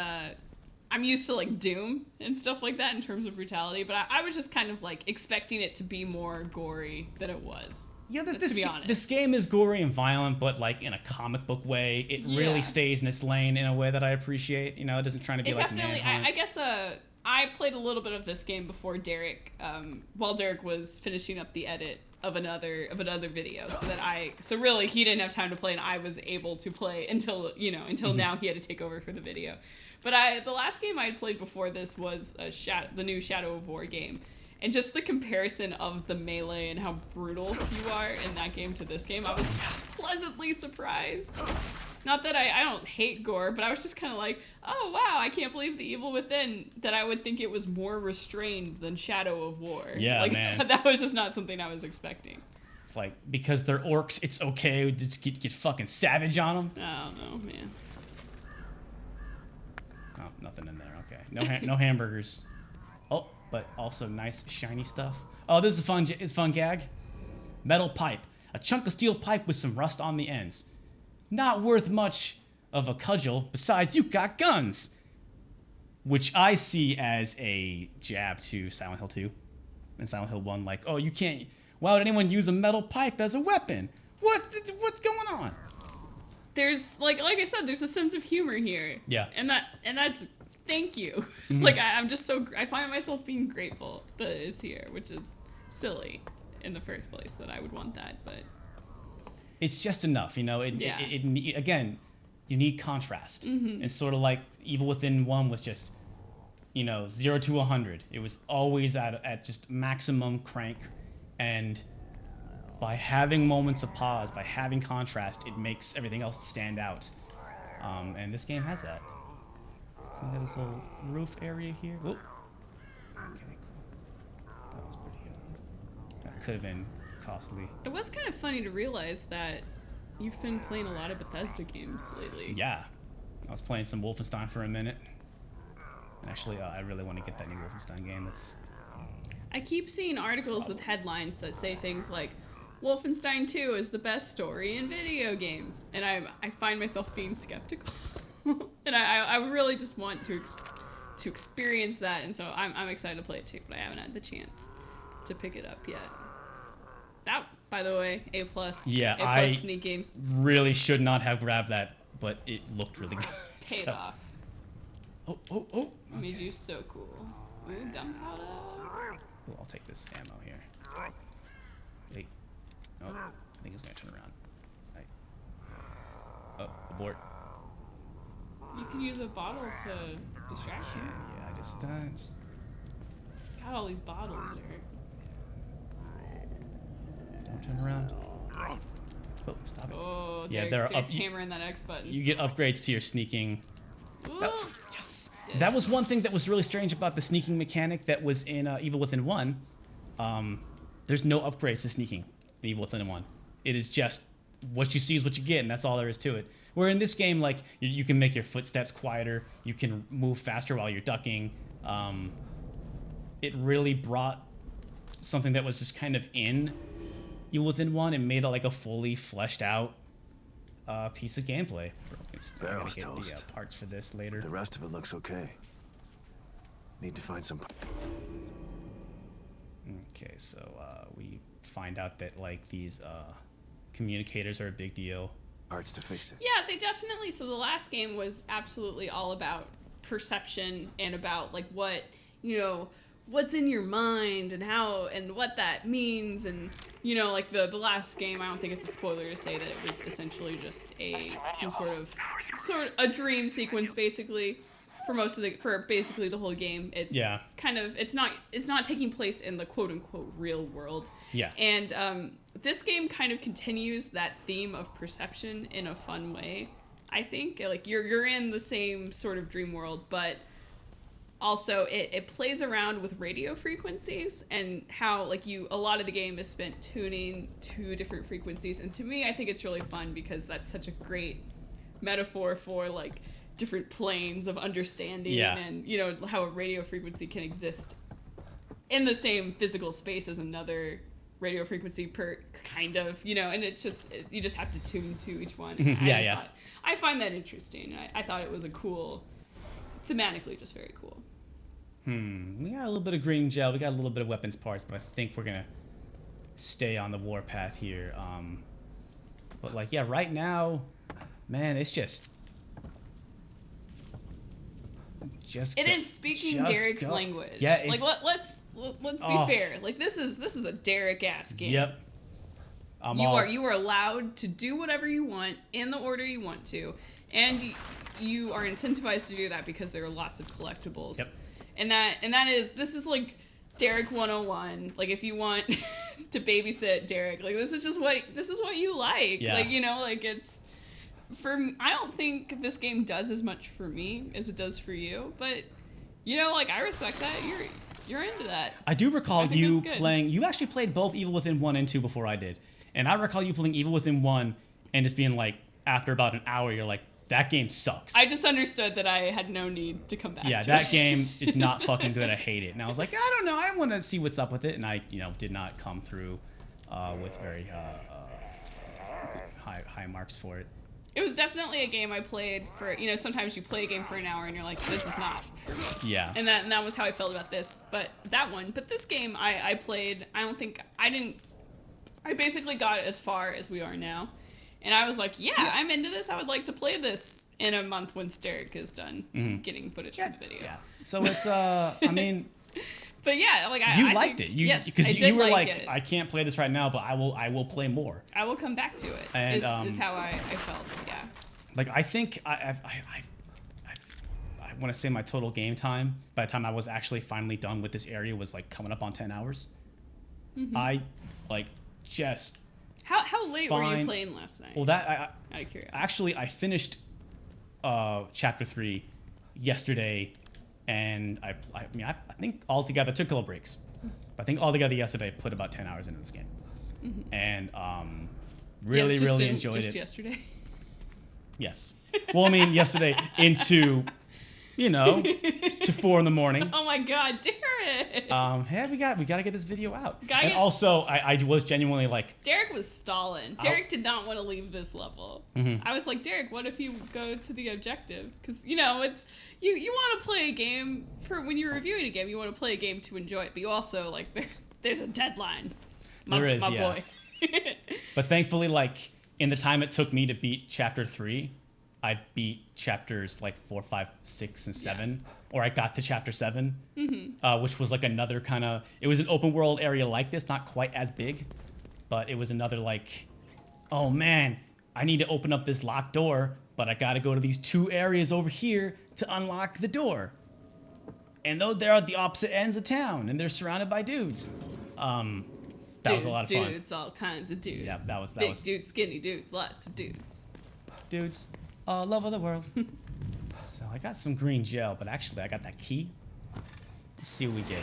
I'm used to like Doom and stuff like that in terms of brutality, but I was just kind of like expecting it to be more gory than it was. Yeah, to be honest. this game is gory and violent, but like in a comic book way. It Yeah. really stays in its lane in a way that I appreciate. You know, it isn't trying to be It like definitely. Manhunt. I guess I played a little bit of this game before Derek, while Derek was finishing up the edit of another video, so really he didn't have time to play, and I was able to play until now he had to take over for the video. But the last game I had played before this was the new Shadow of War game, and just the comparison of the melee and how brutal you are in that game to this game, I was pleasantly surprised. Not that I don't hate gore, but I was just kind of like, oh wow, I can't believe the evil within, that I would think it was more restrained than Shadow of War. Yeah, like, man. That was just not something I was expecting. It's like, because they're orcs, it's okay to just get fucking savage on them. I don't know, man. Oh, nothing in there. Okay, no hamburgers. Oh, but also nice shiny stuff. Oh, this is a fun gag. Metal pipe, a chunk of steel pipe with some rust on the ends. Not worth much of a cudgel. Besides, you got guns, which I see as a jab to Silent Hill 2 and Silent Hill 1. Like, oh, you can't. Why would anyone use a metal pipe as a weapon? What's going on? There's like I said, there's a sense of humor here. Yeah. And that's thank you. Mm-hmm. Like I'm just I find myself being grateful that it's here, which is silly in the first place that I would want that, but It's just enough, you know. Again, you need contrast. It's sort of like Evil Within 1 was just, 0 to 100. It was always at just maximum crank, and by having moments of pause, by having contrast, it makes everything else stand out. And this game has that. So we got this little roof area here. Whoop. Okay, cool. That was pretty good. That could have been costly. it was kind of funny to realize that you've been playing a lot of Bethesda games lately. Yeah, I was playing some Wolfenstein for a minute. And actually, I really want to get that new Wolfenstein game. I keep seeing articles with headlines that say things like, Wolfenstein 2 is the best story in video games, and I find myself being skeptical, and I really just want to experience that, and so I'm excited to play it too, but I haven't had the chance to pick it up yet. That, by the way, A+. Yeah, A+ sneaking. Really should not have grabbed that, but it looked really good. Paid off. Oh. Made you so cool. Ooh, gunpowder. Well, I'll take this ammo here. Wait. Oh, I think it's gonna turn around. Right. Oh, abort. You can use a bottle to distract you. Yeah, I just Got all these bottles, Derek. don't turn around. Oh, stop it. Oh, Yeah, Derek, there are Derek's hammering that X button. You get upgrades to your sneaking. Ooh. Yes. Yeah. That was one thing that was really strange about the sneaking mechanic that was in Evil Within 1. There's no upgrades to sneaking in Evil Within 1. It is just what you see is what you get, and that's all there is to it. Where in this game, like, you can make your footsteps quieter, you can move faster while you're ducking. It really brought something that was just kind of in Evil Within 1 and made it like a fully fleshed out piece of gameplay. I'm gonna Barrel's get toast. the parts for this later. The rest of it looks okay. Need to find some. Okay, so we find out that like these communicators are a big deal. Parts to fix it. Yeah, they definitely. So the last game was absolutely all about perception and about like what, what's in your mind and how and what that means, and like the last game, I don't think it's a spoiler to say that it was essentially just some sort of a dream sequence basically for basically the whole game. It's kind of it's not taking place in the quote unquote real world. Yeah. And this game kind of continues that theme of perception in a fun way. I think like you're in the same sort of dream world, but also it plays around with radio frequencies and how like a lot of the game is spent tuning to different frequencies. And to me, I think it's really fun because that's such a great metaphor for like different planes of understanding and how a radio frequency can exist in the same physical space as another radio frequency per kind of, and it's just you just have to tune to each one. I find that interesting. I thought it was a cool, thematically just very cool. We got a little bit of green gel, we got a little bit of weapons parts, but I think we're gonna stay on the warpath here. But like, yeah, right now, man, it's just it is speaking Derek's language. Yeah, like let's be fair. Like this is a Derek ass game. Yep. You are allowed to do whatever you want in the order you want to, and you are incentivized to do that because there are lots of collectibles. Yep. And this is like Derek 101. Like if you want to babysit Derek, like this is what you like. Yeah. Like like it's for me, I don't think this game does as much for me as it does for you, but like I respect that. You're into that. I do recall you playing. You actually played both Evil Within 1 and 2 before I did, and I recall you playing Evil Within 1 and just being like, after about an hour, you're like, that game sucks. I just understood that I had no need to come back. Yeah, to that it. game is not fucking good. I hate it. And I was like, I don't know. I want to see what's up with it. And I, did not come through with very high marks for it. It was definitely a game I played for. Sometimes you play a game for an hour and you're like, this is not for me. Yeah. And that was how I felt about this. But this game I played. I basically got as far as we are now. And I was like, yeah, I'm into this. I would like to play this in a month when Derek is done getting footage from the video. Yeah. So it's, I mean... But yeah, like I liked it. Yes, because I you were like, it. I can't play this right now, but I will play more. I will come back to it. And, is how I felt. Yeah. Like I think I want to say my total game time by the time I was actually finally done with this area was like coming up on 10 hours. Mm-hmm. I like just. How late were you playing last night? Well, out of curiosity. Actually, I finished chapter 3 yesterday, and I think altogether, I took a couple breaks, but I think altogether yesterday I put about 10 hours into this game, and really enjoyed it. Just yesterday. Yes. Well, I mean, yesterday into You know, to 4 in the morning. Oh my God, Derek! Hey, we got to get this video out. Gotta And get- also, I was genuinely like, Derek was stalling. Derek did not want to leave this level. I was like, Derek, what if you go to the objective? Because you know, it's you want to play a game for when you're reviewing a game. You want to play a game to enjoy it, but you also like there's a deadline. There is, my yeah. boy. but thankfully, like in the time it took me to beat chapter 3, I beat chapters like 4, 5, 6, and 7, or I got to chapter 7, which was like another kind of. It was an open world area like this, not quite as big, but it was another like, oh man, I need to open up this locked door, but I got to go to these 2 areas over here to unlock the door, and though they're at the opposite ends of town, and they're surrounded by dudes. That was a lot of fun. Dudes, all kinds of dudes. Yeah, that was big dudes, skinny dudes, lots of dudes. Dudes all over the world. So I got some green gel, but actually I got that key. Let's see what we get.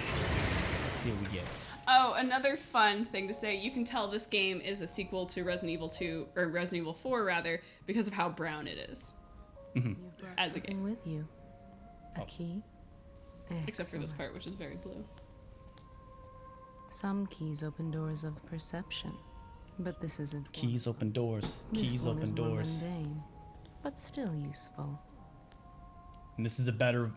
Oh, another fun thing to say, you can tell this game is a sequel to Resident Evil 2, or Resident Evil 4 rather, because of how brown it is. You brought As a something game. with you. A key. Except for this Excellent. part, which is very blue. Some keys open doors of perception, but this isn't one. Keys open doors. This Keys one is open more doors. mundane, but still useful. And this is a better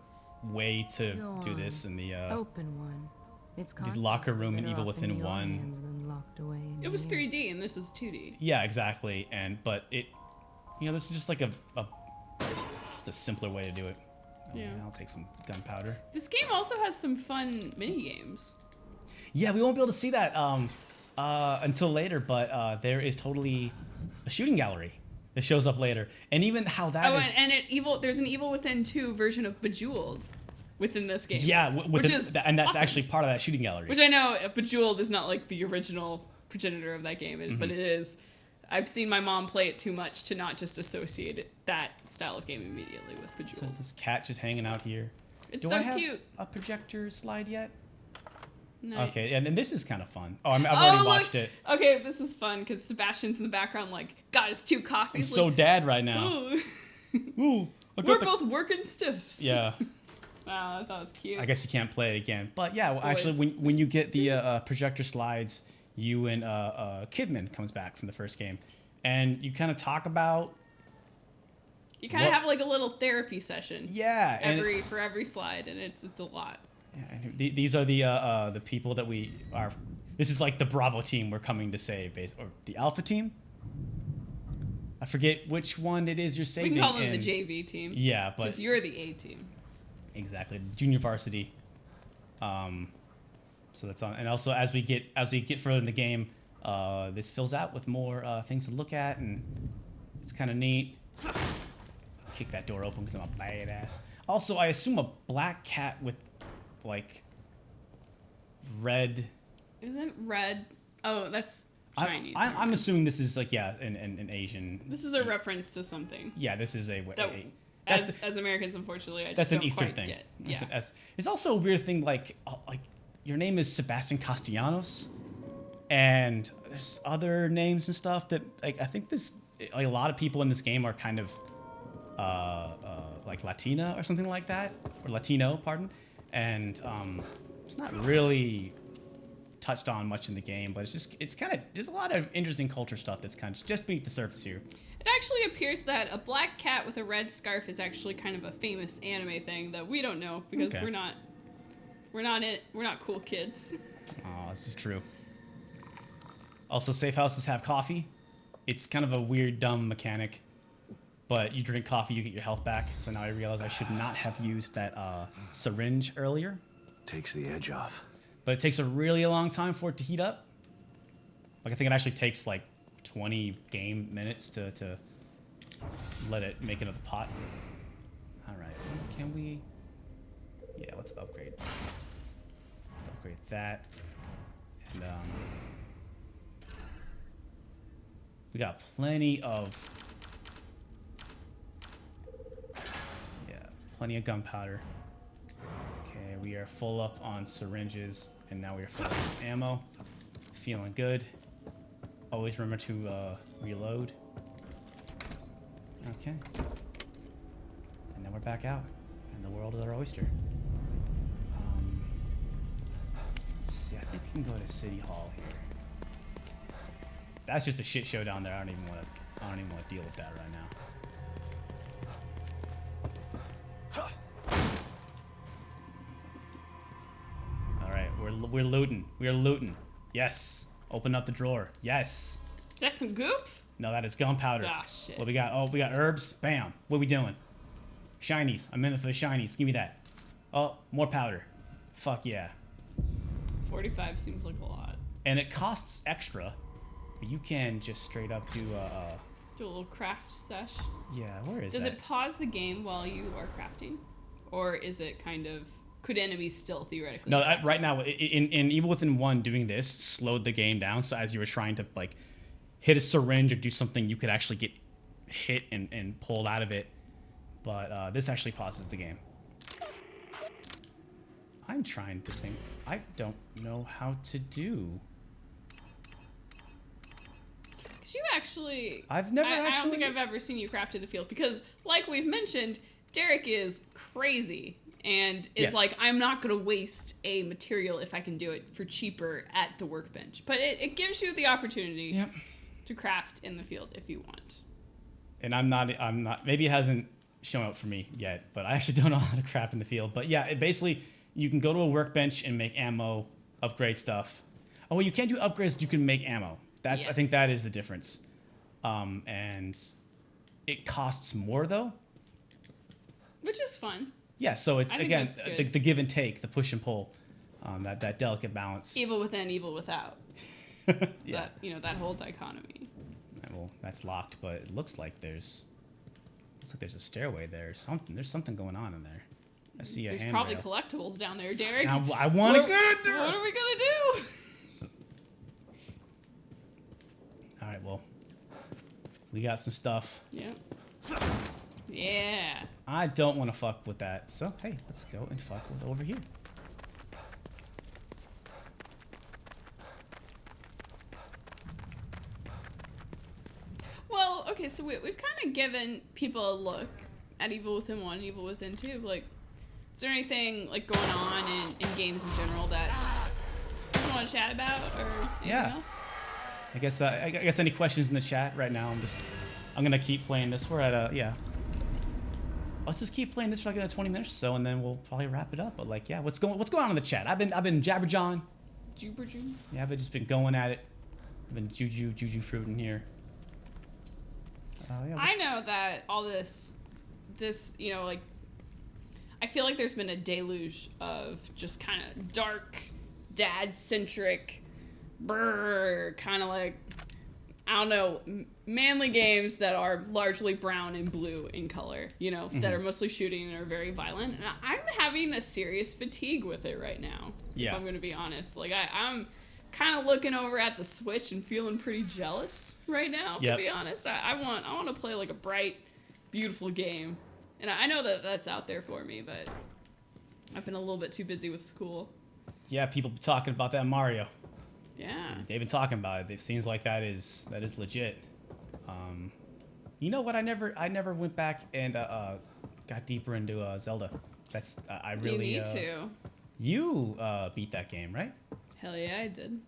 way to Go do on. this in the Open one. Its locker contents are room in better Evil off Within your 1. hands than locked away in It was here. 3D, and this is 2D. Yeah, exactly. But it, this is just like a just a simpler way to do it. Yeah. I'll take some gunpowder. This game also has some fun mini games. Yeah, we won't be able to see that until later, but there is totally a shooting gallery that shows up later, and even how that Oh, is. and there's an Evil Within 2 version of Bejeweled within this game. Yeah, which is and that's awesome. actually part of that shooting gallery. Which I know Bejeweled is not like the original progenitor of that game, but it is. I've seen my mom play it too much to not just associate that style of game immediately with So Bejeweled. is this cat just hanging out here? It's Do so I have cute. a projector slide yet? No. Okay, and then this is kind of fun. Oh, I've already look. watched it. Okay, this is fun because Sebastian's in the background, like, got his 2 I'm coffees. so like, dad right now. "Ooh." Ooh, I got We're the- both working stiffs. Yeah, Wow, I thought it was cute. I guess you can't play it again. But yeah, well, actually, Boys. when you get the projector slides, you and Kidman comes back from the first game, and you kind of talk about You kind of what- have like a little therapy session. yeah, and For every slide, and it's a lot. yeah, and these are the people that we are. This is like the Bravo team we're coming to save, or the Alpha team. I forget which one it is you're We saving. can call them the and- JV team. Yeah, but Because you're the A team. exactly junior varsity. So that's on, and also as we get further in the game, this fills out with more things to look at, and it's kind of neat. Kick that door open because I'm a badass. Also, I assume a black cat with like red. Isn't red? Oh, that's Chinese. I'm assuming this is like an Asian. This is a reference to something. Yeah, this is That, that's as Americans, unfortunately, I just that's an don't Eastern quite thing. get. That's Yeah. an S. There's also a weird thing like your name is Sebastian Castellanos, and there's other names and stuff that like I think this like a lot of people in this game are kind of like Latina or something like that, or Latino, pardon, and it's not really touched on much in the game, but it's kind of there's a lot of interesting culture stuff that's kind of just beneath the surface here. It actually appears that a black cat with a red scarf is actually kind of a famous anime thing that we don't know because Okay. we're not cool kids. Oh, this is true. Also, safe houses have coffee. It's kind of a weird, dumb mechanic, but you drink coffee, you get your health back. So now I realize I should not have used that syringe earlier. Takes the edge off. But it takes a really long time for it to heat up. Like I think it actually takes like 20 game minutes to let it make it into the pot. All right, can we? Yeah, let's upgrade. Let's upgrade that, and we got plenty of plenty of gunpowder. Okay, we are full up on syringes, and now we are full up on ammo. Feeling good. Always remember to reload. Okay. And then we're back out. And the world is our oyster. Let's see. I think we can go to City Hall here. That's just a shit show down there. I don't even want to deal with that right now. All right, we're looting. We're looting. Yes. Open up the drawer. Yes. Is that some goop? No, that is gunpowder. Ah, shit. What we got? Oh, we got herbs. Bam. What we doing? Shinies. I'm in it for the shinies. Give me that. Oh, more powder. Fuck yeah. 45 seems like a lot. And it costs extra, but you can just straight up do Do a little craft sesh. yeah, where is Does that? it pause the game while you are crafting? Or is it kind of... Could enemies still theoretically... No, right now, in Evil Within 1, doing this slowed the game down, so as you were trying to, like, hit a syringe or do something, you could actually get hit and pulled out of it. But this actually pauses the game. I'm trying to think. I don't know how to do. Because you actually... I've never I don't actually- think I've ever seen you craft in the field. Because, like we've mentioned, Derek is crazy. And it's Yes. like, I'm not going to waste a material if I can do it for cheaper at the workbench. But it gives you the opportunity Yep. to craft in the field if you want. And I'm not, maybe it hasn't shown up for me yet, but I actually don't know how to craft in the field. But yeah, it basically, you can go to a workbench and make ammo, upgrade stuff. Oh, well, you can't do upgrades, you can make ammo. I Yes. think that is the difference. And it costs more though. Which is fun. Yeah, so it's, I think again, that's good. the give and take, the push and pull, that delicate balance. Evil within, evil without. Yeah. That whole dichotomy. Well, that's locked, but it looks like there's a stairway there or something. There's something going on in there. I see a There's handrail. probably collectibles down there, Derek. I want to What- get it there. What are we going to do? All right, well, we got some stuff. Yeah. Yeah. I don't want to fuck with that, so hey, let's go and fuck with over here. Well, okay, so we've kind of given people a look at Evil Within 1 and Evil Within 2. Like, is there anything, like, going on in games in general that you just want to chat about or anything else? I guess any questions in the chat right now? I'm gonna keep playing this. We're at yeah. Let's just keep playing this for like another 20 minutes or so, and then we'll probably wrap it up. But like, yeah, what's going on in the chat? I've been Jabberjawing. Juberjoo? Yeah, I've just been going at it. I've been juju fruiting here. Yeah, I know that all this, like, I feel like there's been a deluge of just kind of dark, dad-centric, kind of like, I don't know, manly games that are largely brown and blue in color, that are mostly shooting and are very violent. And I'm having a serious fatigue with it right now, Yeah. if I'm going to be honest. Like, I'm kind of looking over at the Switch and feeling pretty jealous right now, to Yep. be honest. I want to play like a bright, beautiful game. And I know that that's out there for me, but I've been a little bit too busy with school. Yeah, people be talking about that Mario. Yeah. They've been talking about it. It seems like that is legit. You know what? I never went back and got deeper into Zelda. That's I really. You need to. You beat that game, right? Hell yeah, I did.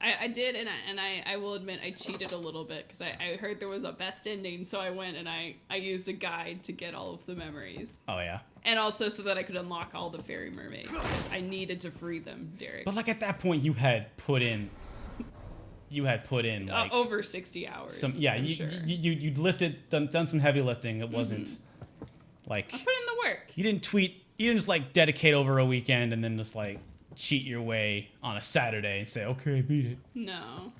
I did, and I will admit I cheated a little bit because I heard there was a best ending, so I went and I used a guide to get all of the memories. Oh yeah. And also so that I could unlock all the fairy mermaids because I needed to free them, Derek. But like at that point, you had put in like over 60 hours. some. Yeah, I'm you sure. you'd lifted done some heavy lifting. It wasn't like I put in the work. you didn't tweet. You didn't just like dedicate over a weekend and then just like cheat your way on a Saturday and say, okay, I beat it. No.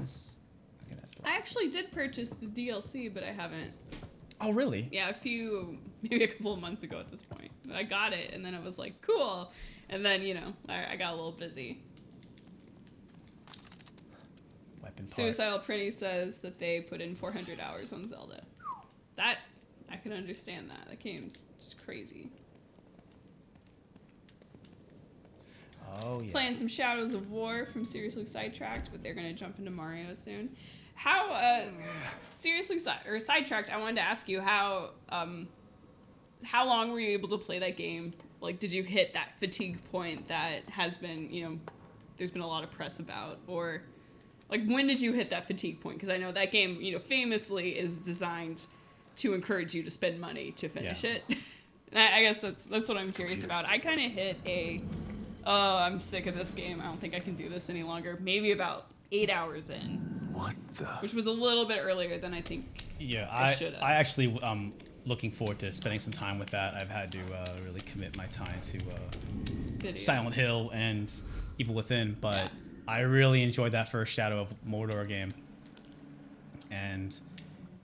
This- okay, that's I actually did purchase the DLC, but I haven't. oh really? Yeah, maybe a couple of months ago at this point. I got it, and then it was like, cool. And then, I got a little busy. Weapon parts. Suicidal Prinny says that they put in 400 hours on Zelda. That, I can understand that. That game's just crazy. Oh yeah. Playing some Shadows of War from Seriously Sidetracked, but they're going to jump into Mario soon. How, Sidetracked, I wanted to ask you how how long were you able to play that game? Like, did you hit that fatigue point that has been, there's been a lot of press about? Or, like, when did you hit that fatigue point? Because I know that game, famously is designed to encourage you to spend money to finish it. And I guess that's what I'm curious about. I kind of hit I'm sick of this game. I don't think I can do this any longer. Maybe about 8 hours in. What the? Which was a little bit earlier than I think I should have. I actually looking forward to spending some time with that. I've had to really commit my time to Silent Hill and Evil Within, but I really enjoyed that first Shadow of Mordor game. And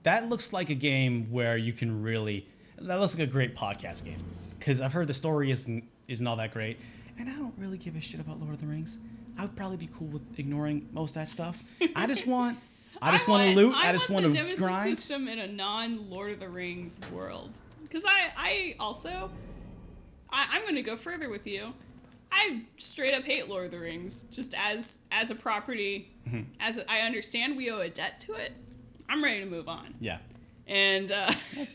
that looks like a game where you can really... That looks like a great podcast game. Because I've heard the story isn't all that great. And I don't really give a shit about Lord of the Rings. I would probably be cool with ignoring most of that stuff. I just want to loot. I just want to Nemesis grind. System in a non-Lord of the Rings world. Because I'm going to go further with you. I straight up hate Lord of the Rings, just as a property. Mm-hmm. I understand we owe a debt to it. I'm ready to move on. Yeah. And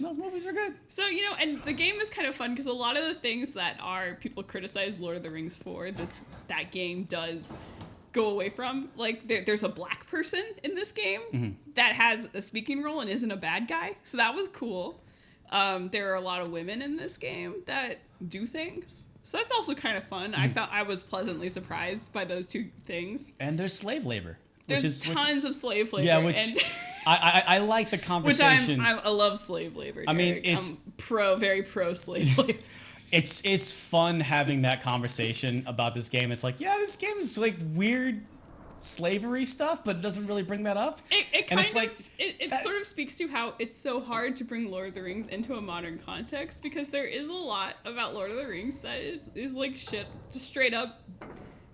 those movies are good. So, and the game is kind of fun because a lot of the things that people criticize Lord of the Rings for, that game does go away from. Like, there's a black person in this game that has a speaking role and isn't a bad guy. So that was cool. There are a lot of women in this game that do things. So that's also kind of fun. I was pleasantly surprised by those two things. And there's slave labor. There's tons of slave labor. Yeah, which I like the conversation. I love slave labor. Derek. I mean, it's very pro slave labor. It's fun having that conversation about this game. It's like, yeah, this game is like weird slavery stuff, but it doesn't really bring that up. It sort of speaks to how it's so hard to bring Lord of the Rings into a modern context, because there is a lot about Lord of the Rings that is like shit, just straight up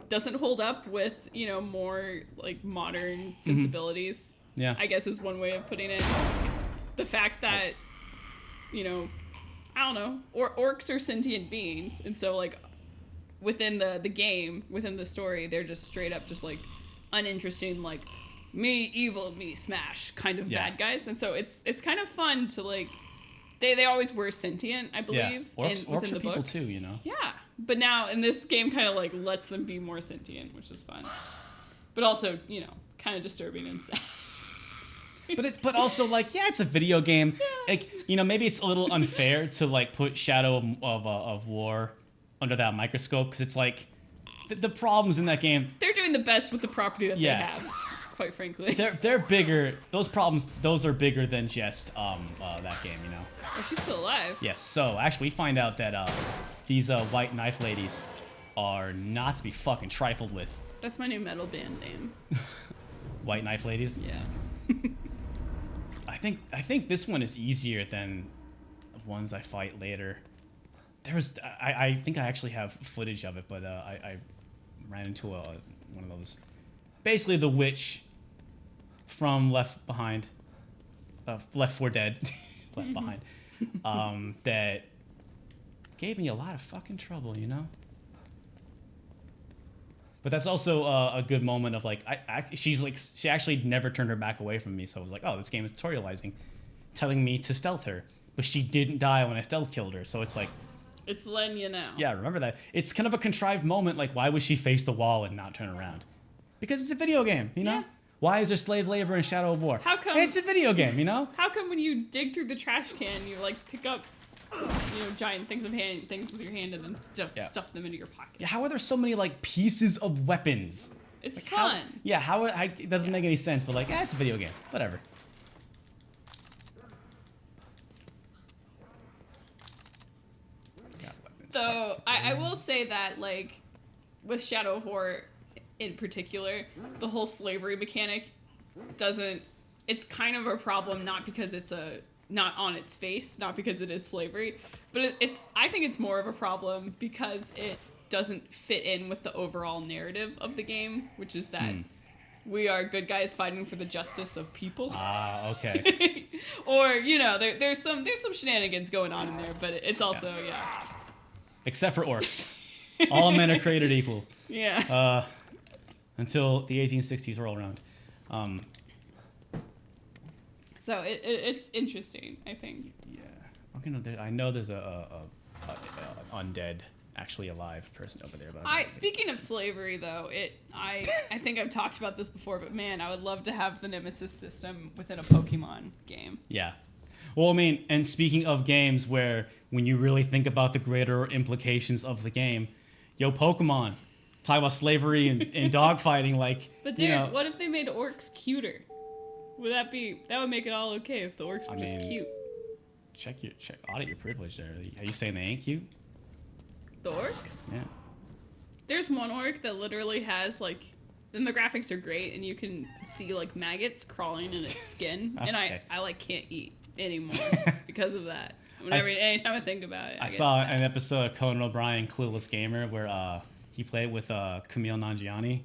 doesn't hold up with, more like modern sensibilities. Yeah. I guess is one way of putting it. The fact that, I don't know, orcs are sentient beings, and so like within the game, within the story, they're just straight up just like uninteresting, like me evil, me smash kind of bad guys. And so it's kind of fun to like they always were sentient, I believe. Yeah. Orcs within are the book. people too, Yeah. But now in this game kind of like lets them be more sentient, which is fun. But also, kind of disturbing and sad. But also like, yeah, it's a video game. Yeah. Like, maybe it's a little unfair to like put Shadow of War under that microscope, because it's like the problems in that game. They're doing the best with the property that they have, quite frankly. They're bigger. Those are bigger than just that game, Oh, she's still alive. Yes. So actually, we find out that these white knife ladies are not to be fucking trifled with. That's my new metal band name. White Knife Ladies. Yeah. I think this one is easier than the ones I fight later. I think I actually have footage of it, but I ran into one of those, basically the witch from Left 4 Dead, Left Behind, that gave me a lot of fucking trouble, But that's also a good moment of like, she actually never turned her back away from me. So I was like, oh, this game is tutorializing, telling me to stealth her, but she didn't die when I stealth killed her. So it's like, it's letting you know. Yeah, remember that. It's kind of a contrived moment. Like, why would she face the wall and not turn around? Because it's a video game, Yeah. Why is there slave labor in Shadow of War? How come? It's a video game, How come when you dig through the trash can, you like pick up, giant things with your hand and then stuff them into your pocket? Yeah, how are there so many like pieces of weapons? It's like, fun. It doesn't make any sense, but like, it's a video game. Whatever. So I will say that like with Shadow of War in particular, the whole slavery mechanic it's kind of a problem, not because it's not on its face, not because it is slavery, but I think it's more of a problem because it doesn't fit in with the overall narrative of the game, which is that we are good guys fighting for the justice of people. Ah, okay. Or there's some shenanigans going on in there, but it's also Except for orcs. All men are created equal. Yeah. Until the 1860s roll around. So it's interesting, I think. Yeah. I know there's a undead, actually alive person over there. But Speaking of slavery, though, I think I've talked about this before, but man, I would love to have the Nemesis system within a Pokemon game. Yeah. Well, I mean, and speaking of games where when you really think about the greater implications of the game, Pokemon, talk about slavery and dogfighting, like. But dude, what if they made orcs cuter? That would make it all okay if the orcs were just cute. Audit your privilege there. Are you saying they ain't cute? The orcs? Yeah. There's one orc that literally has and the graphics are great, and you can see maggots crawling in its skin, Okay. and I can't eat anymore because of that. Anytime I think about it, I saw an episode of Conan O'Brien, Clueless Gamer, where he played with Camille Nanjiani,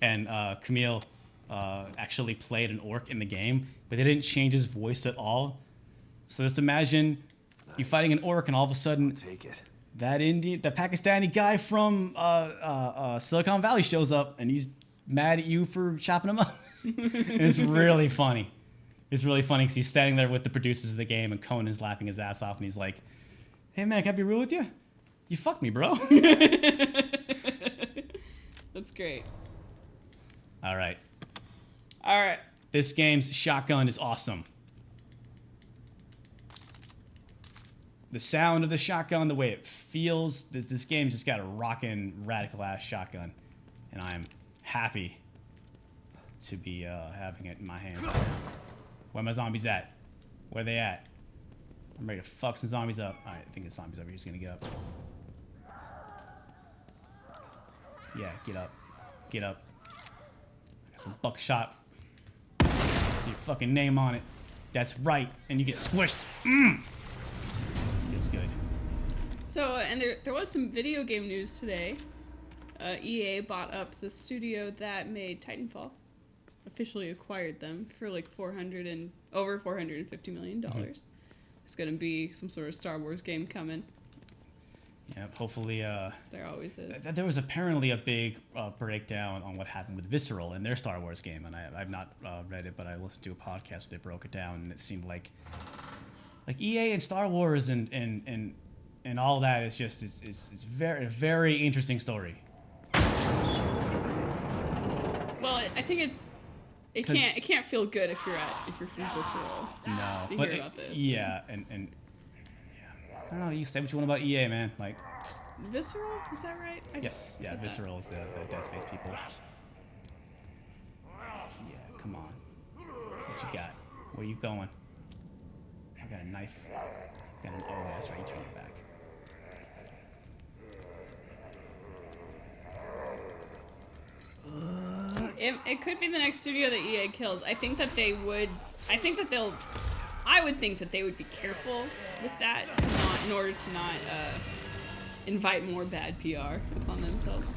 and Camille actually played an orc in the game, but they didn't change his voice at all. So just imagine you fighting an orc, and all of a sudden, Take it. that Pakistani guy from Silicon Valley shows up, and he's mad at you for chopping him up. And it's really funny. It's really funny because he's standing there with the producers of the game, and Conan's laughing his ass off, and he's like, "Hey man, can I be real with you? You fucked me, bro." That's great. All right. This game's shotgun is awesome. The sound of the shotgun, the way it feels, this game just got a rockin' radical ass shotgun, and I'm happy to be having it in my hands right now. Where my zombies at? Where they at? I'm ready to fuck some zombies up. All right, I think the zombies over here is gonna get up. Yeah, get up. Get up. Got some buckshot. Your fucking name on it. That's right. And you get squished. Feels good. So, and there was some video game news today. EA bought up the studio that made Titanfall. Officially acquired them for over $450 million. It's gonna be some sort of Star Wars game coming. Yeah, hopefully. There always is. There was apparently a big breakdown on what happened with Visceral in their Star Wars game, and I've not read it, but I listened to a podcast where they broke it down, and it seemed like EA and Star Wars and all that is just it's very very interesting story. Well, I think it can't feel good if you're from Visceral. No, to but hear about this. Yeah, and yeah, I don't know. You say what you want about EA, man. Like Visceral, is that right? yes, yeah, Visceral is the Dead Space people. Yeah, come on. What you got? Where you going? I got a knife. Oh, that's right. You turn it back. It could be the next studio that EA kills. I would think that they would be careful with that in order to not invite more bad PR upon themselves.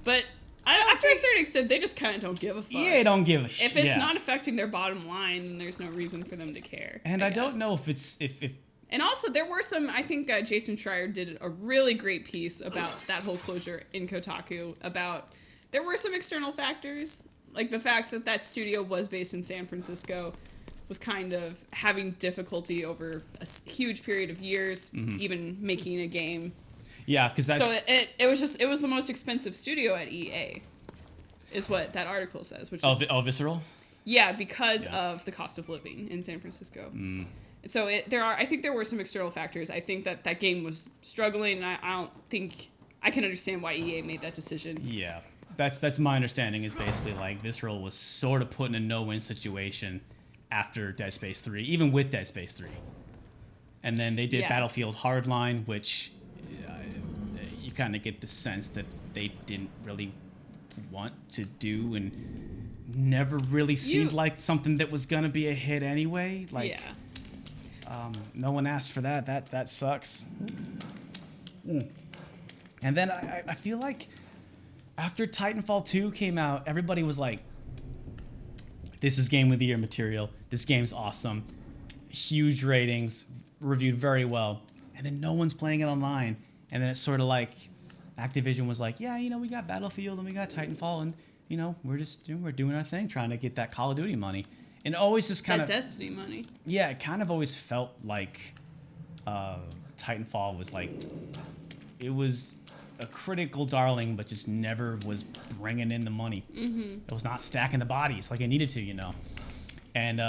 But after a certain extent, they just kind of don't give a fuck. EA don't give a shit. If it's not affecting their bottom line, then there's no reason for them to care. And I don't know if it's if. And also, there were some. I think Jason Schreier did a really great piece about that whole closure in Kotaku. There were some external factors, like the fact that studio was based in San Francisco, was kind of having difficulty over a huge period of years, even making a game. Yeah, because that's... So it was the most expensive studio at EA, is what that article says. Which is, Visceral? Yeah, because of the cost of living in San Francisco. So I think there were some external factors. I think that game was struggling, and I don't think I can understand why EA made that decision. Yeah, that's my understanding. Is basically like Visceral was sort of put in a no-win situation after Dead Space 3, even with Dead Space 3, and then they did Battlefield Hardline, which you kind of get the sense that they didn't really want to do, and never really seemed like something that was gonna be a hit anyway. Like, no one asked for that. That sucks. And then I feel like after Titanfall 2 came out, everybody was like, this is Game of the Year material. This game's awesome. Huge ratings, reviewed very well. And then no one's playing it online. And then it's sort of like Activision was like, yeah, we got Battlefield and we got Titanfall, and we're doing our thing, trying to get that Call of Duty money. And always just kind of Destiny money. Yeah, it kind of always felt like Titanfall was like, it was a critical darling, but just never was bringing in the money. It was not stacking the bodies like it needed to, you know. And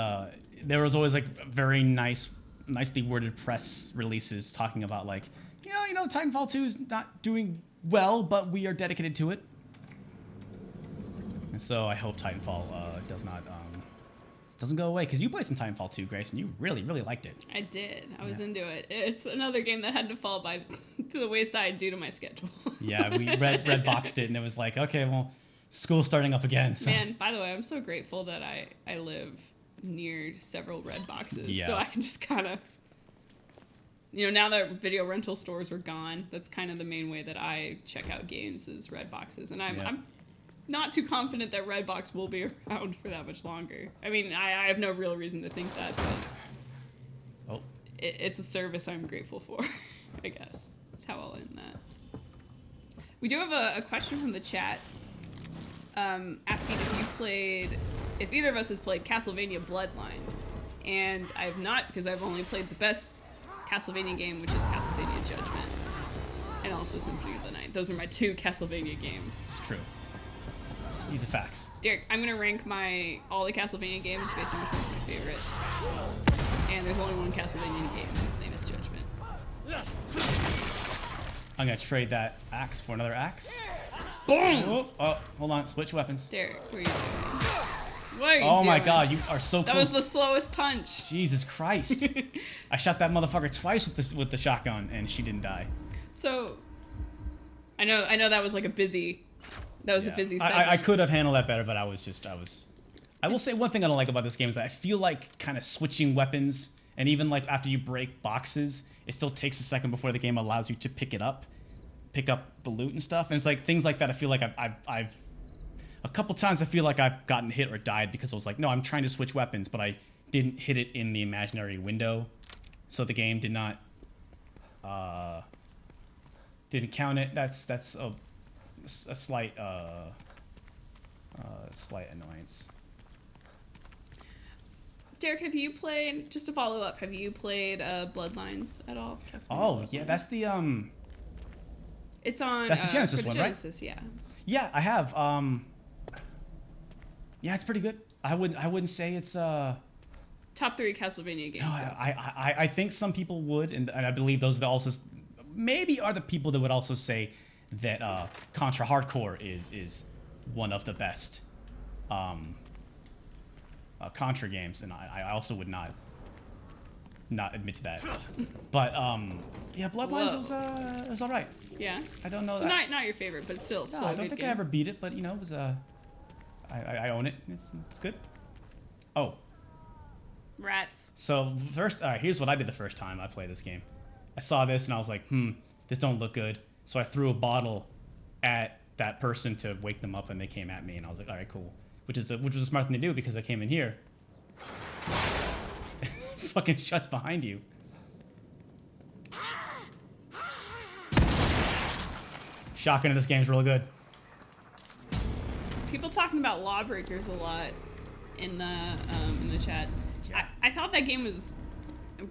there was always like very nicely worded press releases talking about like, you know, Titanfall 2 is not doing well, but we are dedicated to it. And so I hope Titanfall doesn't go away, because you played some Titanfall 2, Grace, and you really liked it. I did. I was into it. It's another game that had to fall to the wayside due to my schedule. Yeah, we red boxed it, and it was like, okay, well, school's starting up again. So. Man, by the way, I'm so grateful that I live near several red boxes, Yeah. so I can just kind of, you know, now that video rental stores are gone, that's kind of the main way that I check out games is red boxes, and I'm not too confident that Redbox will be around for that much longer. I mean, I have no real reason to think that, but it's a service I'm grateful for, I guess. That's how I'll end that. We do have a question from the chat asking if either of us has played Castlevania Bloodlines. And I have not, because I've only played the best Castlevania game, which is Castlevania Judgment, and also Symphony of the Night. Those are my two Castlevania games. It's true. These are facts. Derek, I'm gonna rank all the Castlevania games based on which one's my favorite. And there's only one Castlevania game, and its name is Judgment. I'm gonna trade that axe for another axe. Boom! Oh, hold on. Switch weapons. Derek, what are you doing? What are you doing? Oh my god, you are so That close. was the slowest punch. Jesus Christ. I shot that motherfucker twice with the shotgun, and she didn't die. So, I know that was like a busy. That was a busy segment. I could have handled that better, but I will say one thing I don't like about this game is that I feel like kind of switching weapons, and even like after you break boxes, it still takes a second before the game allows you to pick up the loot and stuff. And it's like things like that. I feel like I've a couple times I feel like I've gotten hit or died because I was like, no, I'm trying to switch weapons, but I didn't hit it in the imaginary window, so the game did not didn't count it. That's a slight annoyance. Derek, have you played? Just to follow up, have you played Bloodlines at all? Oh yeah, that's the It's on. That's the Genesis for the one, Genesis, right? Yeah. Yeah, I have. Yeah, it's pretty good. I wouldn't say it's Top 3 Castlevania games. No, I think some people would, and I believe those are also maybe are the people that would also say that Contra Hardcore is one of the best Contra games, and I also would not admit to that. But yeah, Bloodlines was all right. Yeah. I don't know. So not your favorite, but still. No, still a I don't good think game. I ever beat it, but you know, it was I own it. It's good. Oh. Rats. So first, all right, here's what I did the first time I played this game. I saw this and I was like, this don't look good. So I threw a bottle at that person to wake them up, and they came at me, and I was like, all right, cool. Which was a smart thing to do, because I came in here. Fucking shuts behind you. Shotgun in this game is real good. People talking about Lawbreakers a lot in the chat. Yeah. I thought that game was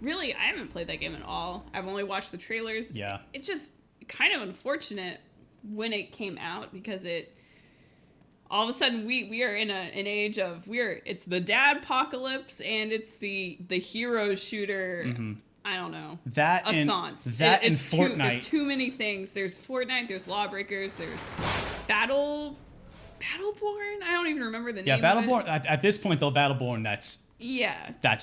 really. I haven't played that game at all. I've only watched the trailers. Yeah. It's just kind of unfortunate when it came out, because it all of a sudden we are in an age of it's the dad apocalypse, and it's the hero shooter. Mm-hmm. I don't know. That Assance. and It's Fortnite. There's too many things. There's Fortnite. There's Lawbreakers. There's Battleborn. I don't even remember the name. Yeah, of it. Battleborn. At this point, though, Battleborn, that's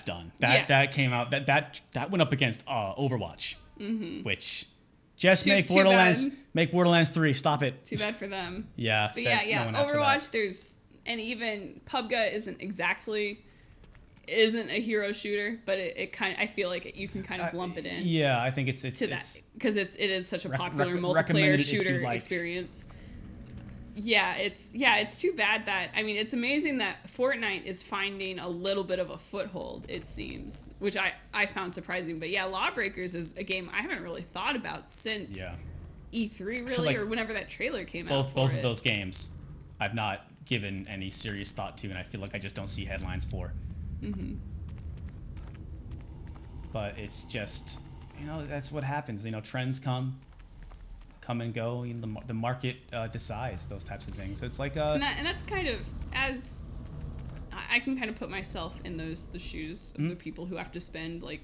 done. That came out. That went up against Overwatch, which just make too Borderlands bad. make Borderlands 3. Stop it. Too bad for them. Yeah. But no one asked for that. Overwatch. And even PUBG isn't a hero shooter, but it kind of, I feel like you can kind of lump it in. Yeah, I think it's to that, because it is such a popular multiplayer recommended if shooter you like. experience. Yeah, it's too bad that, I mean, it's amazing that Fortnite is finding a little bit of a foothold, it seems, which I found surprising. But yeah, Lawbreakers is a game I haven't really thought about since E3, really, like or whenever that trailer came out. Both of those games, I've not given any serious thought to, and I feel like I just don't see headlines for. But it's just you know, that's what happens. You know, trends come and go. You know, the market decides those types of things. So it's like and that's kind of, as I can kind of put myself in the shoes of the people who have to spend like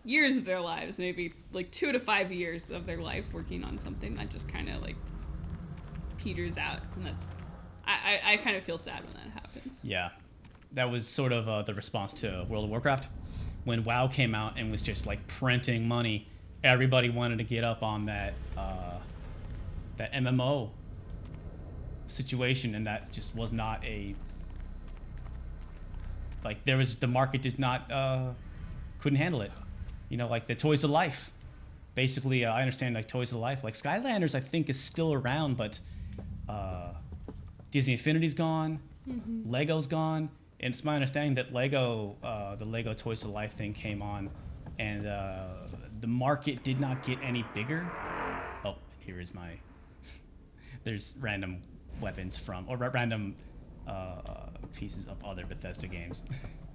years of their lives, maybe like 2 to 5 years of their life working on something that just kind of like peters out, and that's I kind of feel sad when that happens. Yeah, that was sort of the response to World of Warcraft when WoW came out and was just like printing money. Everybody wanted to get up on that MMO situation, and that just was not a like the market did not couldn't handle it. You know, like the Toys of Life. Basically, I understand like Toys of Life. Like Skylanders, I think is still around, but Disney Infinity's gone, Lego's gone, and it's my understanding that the Lego Toys of Life thing came on, and the market did not get any bigger. Oh, here is my. There's random weapons random pieces of other Bethesda games,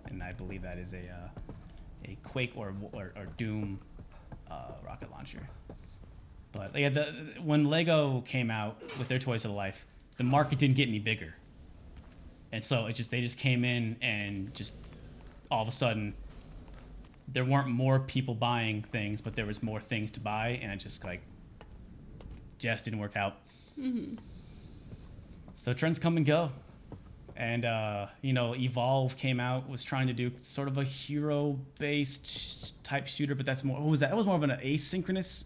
and I believe that is a Quake or Doom rocket launcher. But yeah, when Lego came out with their Toys of Life, the market didn't get any bigger, and so they just came in and just all of a sudden there weren't more people buying things, but there was more things to buy, and it just didn't work out. So trends come and go. And, you know, Evolve came out, was trying to do sort of a hero-based type shooter, but that's more, what was that? That was more of an asynchronous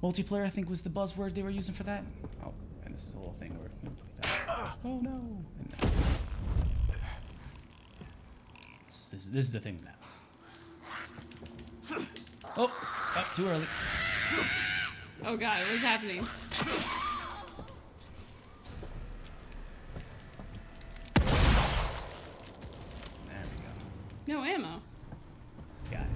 multiplayer, I think was the buzzword they were using for that. Oh, and this is a little thing where we can play that. Oh, no. And, this is the thing that happens. Oh, too early. Oh god, what is happening? No ammo. Got it.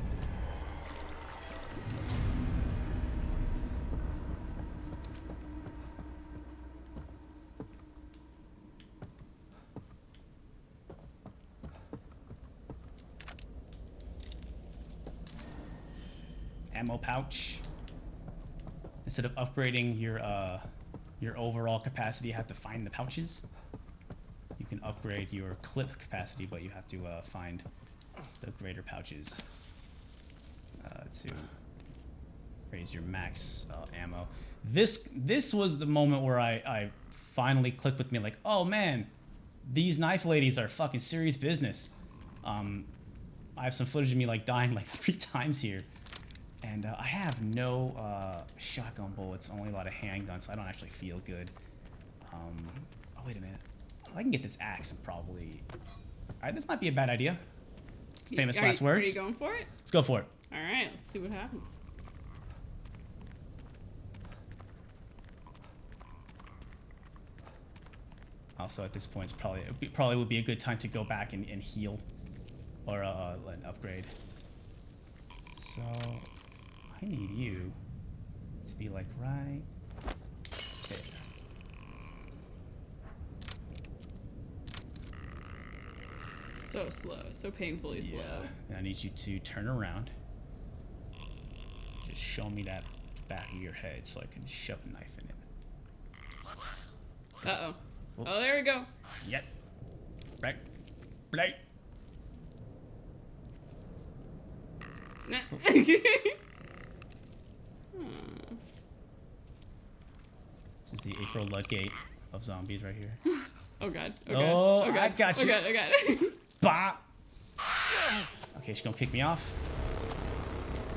Ammo pouch. Instead of upgrading your overall capacity, you have to find the pouches. You can upgrade your clip capacity, but you have to find the greater pouches to raise your max ammo. This was the moment where I finally clicked with me, like, oh man, these knife ladies are fucking serious business. I have some footage of me like dying like 3 times here, and I have no shotgun bullets, only a lot of handguns, so I don't actually feel good. Oh wait a minute, I can get this axe and probably. All right, this might be a bad idea. Famous last words. Are you going for it? Let's go for it. All right, let's see what happens. Also, at this point, it probably would be a good time to go back and heal, or an upgrade. So, I need you to be like right there. So slow, so painfully slow. And I need you to turn around. Just show me that back of your head so I can shove a knife in it. Uh-oh. Oh, there we go. Yep. Right. Right. This is the April Ludgate of zombies right here. Oh god. Oh, God. I got you. Oh god. Bop. Okay, she's gonna kick me off.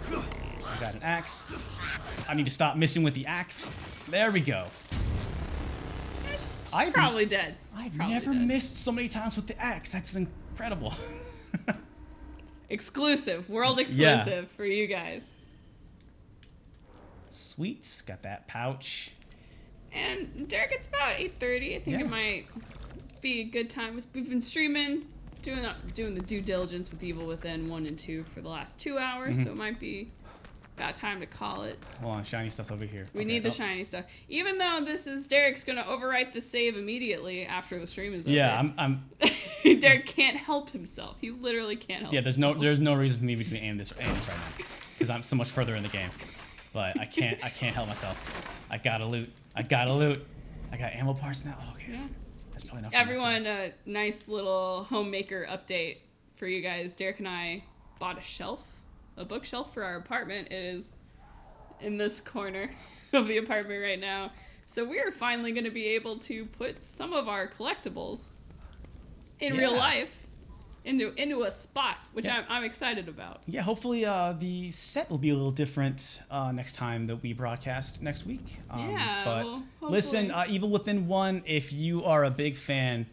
I got an axe. I need to stop missing with the axe. There we go. She's probably dead. I've Probably never dead. missed so many times with the axe. That's incredible. Exclusive. World exclusive for you guys. Sweet. Got that pouch. And Derek, it's about 8:30. I think it might be a good time. We've been streaming, doing the due diligence with Evil Within 1 and 2 for the last 2 hours, so it might be about time to call it. Hold on, shiny stuff's over here. We need the shiny stuff. Even though this is Derek's gonna overwrite the save immediately after the stream is over. Yeah, I'm Derek can't help himself. He literally can't help. Yeah, himself. there's no reason for me to be aiming this right now because I'm so much further in the game. But I can't help myself. I gotta loot. I got ammo parts now. Oh, okay. Yeah. That's probably enough. Everyone, a nice little homemaker update for you guys. Derek and I bought a bookshelf for our apartment. It is in this corner of the apartment right now. So we are finally going to be able to put some of our collectibles in real life into a spot, which I'm excited about. Yeah, hopefully the set will be a little different next time that we broadcast next week. But well, listen, Evil Within 1, if you are a big fan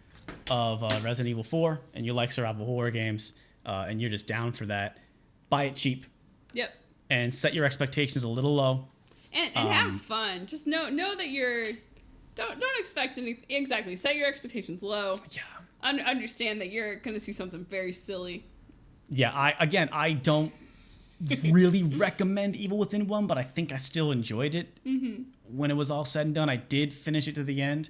of Resident Evil 4 and you like survival horror games and you're just down for that, buy it cheap. Yep. And set your expectations a little low. And have fun. Just know that don't expect anything. Exactly. Set your expectations low. Yeah. Understand that you're going to see something very silly. Yeah, I don't really recommend Evil Within 1, but I think I still enjoyed it when it was all said and done. I did finish it to the end.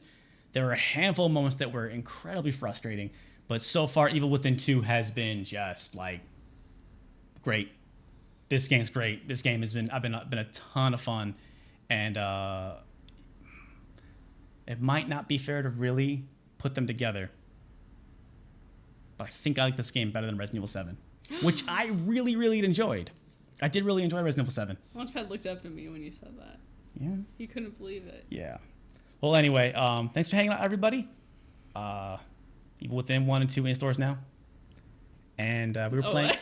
There were a handful of moments that were incredibly frustrating, but so far Evil Within 2 has been just like great. This game's great. This game has been a ton of fun, and it might not be fair to really put them together. But I think I like this game better than Resident Evil 7, which I really, really enjoyed. I did really enjoy Resident Evil 7. Launchpad looked up at me when you said that. Yeah. He couldn't believe it. Yeah. Well, anyway, thanks for hanging out, everybody. Evil Within 1 and 2 in stores now. And we were playing...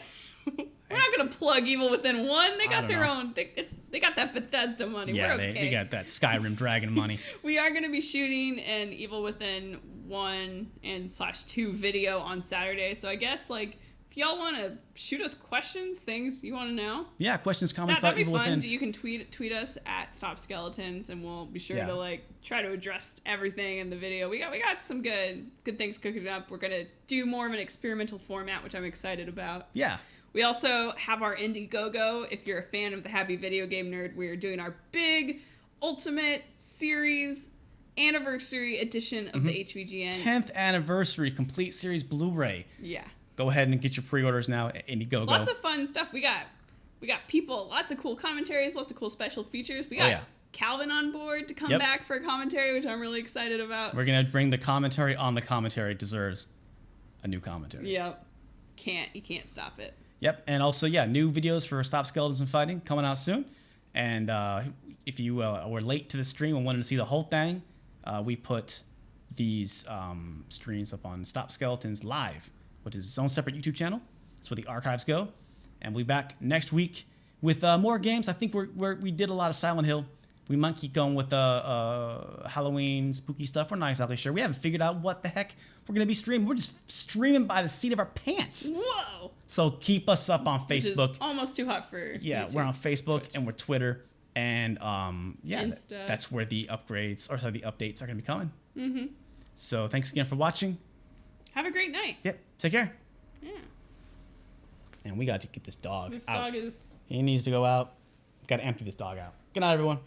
We're not gonna plug Evil Within 1. They got their own. They got that Bethesda money. Yeah, we're okay. they got that Skyrim Dragon money. We are gonna be shooting an Evil Within 1 and /2 video on Saturday. So I guess if y'all want to shoot us questions, things you want to know. Yeah, questions, comments That'd about be Evil fun. Within. You can tweet us at Stop Skeletons, and we'll be sure Yeah. to try to address everything in the video. We got some good things cooking up. We're gonna do more of an experimental format, which I'm excited about. Yeah. We also have our Indiegogo. If you're a fan of the Happy Video Game Nerd, we are doing our big Ultimate Series Anniversary Edition of the HVGN. 10th anniversary complete series Blu-ray. Yeah. Go ahead and get your pre-orders now at Indiegogo. Lots of fun stuff. We got people, lots of cool commentaries, lots of cool special features. We got Calvin on board to come back for a commentary, which I'm really excited about. We're going to bring the commentary on the commentary. It deserves a new commentary. Yep. You can't stop it. Yep, and also, new videos for Stop Skeletons and Fighting coming out soon. And if you were late to the stream and wanted to see the whole thing, we put these streams up on Stop Skeletons Live, which is its own separate YouTube channel. That's where the archives go. And we'll be back next week with more games. I think we did a lot of Silent Hill. We might keep going with Halloween, spooky stuff. We're not exactly sure. We haven't figured out what the heck we're going to be streaming. We're just streaming by the seat of our pants. Whoa! So keep us up on Facebook. Which is almost too hot for YouTube. We're on Facebook and we're Twitter. And Insta. that's where the updates are going to be coming. Mm-hmm. So thanks again for watching. Have a great night. Yep. Take care. Yeah. And we got to get this dog out. This dog is... He needs to go out. Got to empty this dog out. Good night, everyone.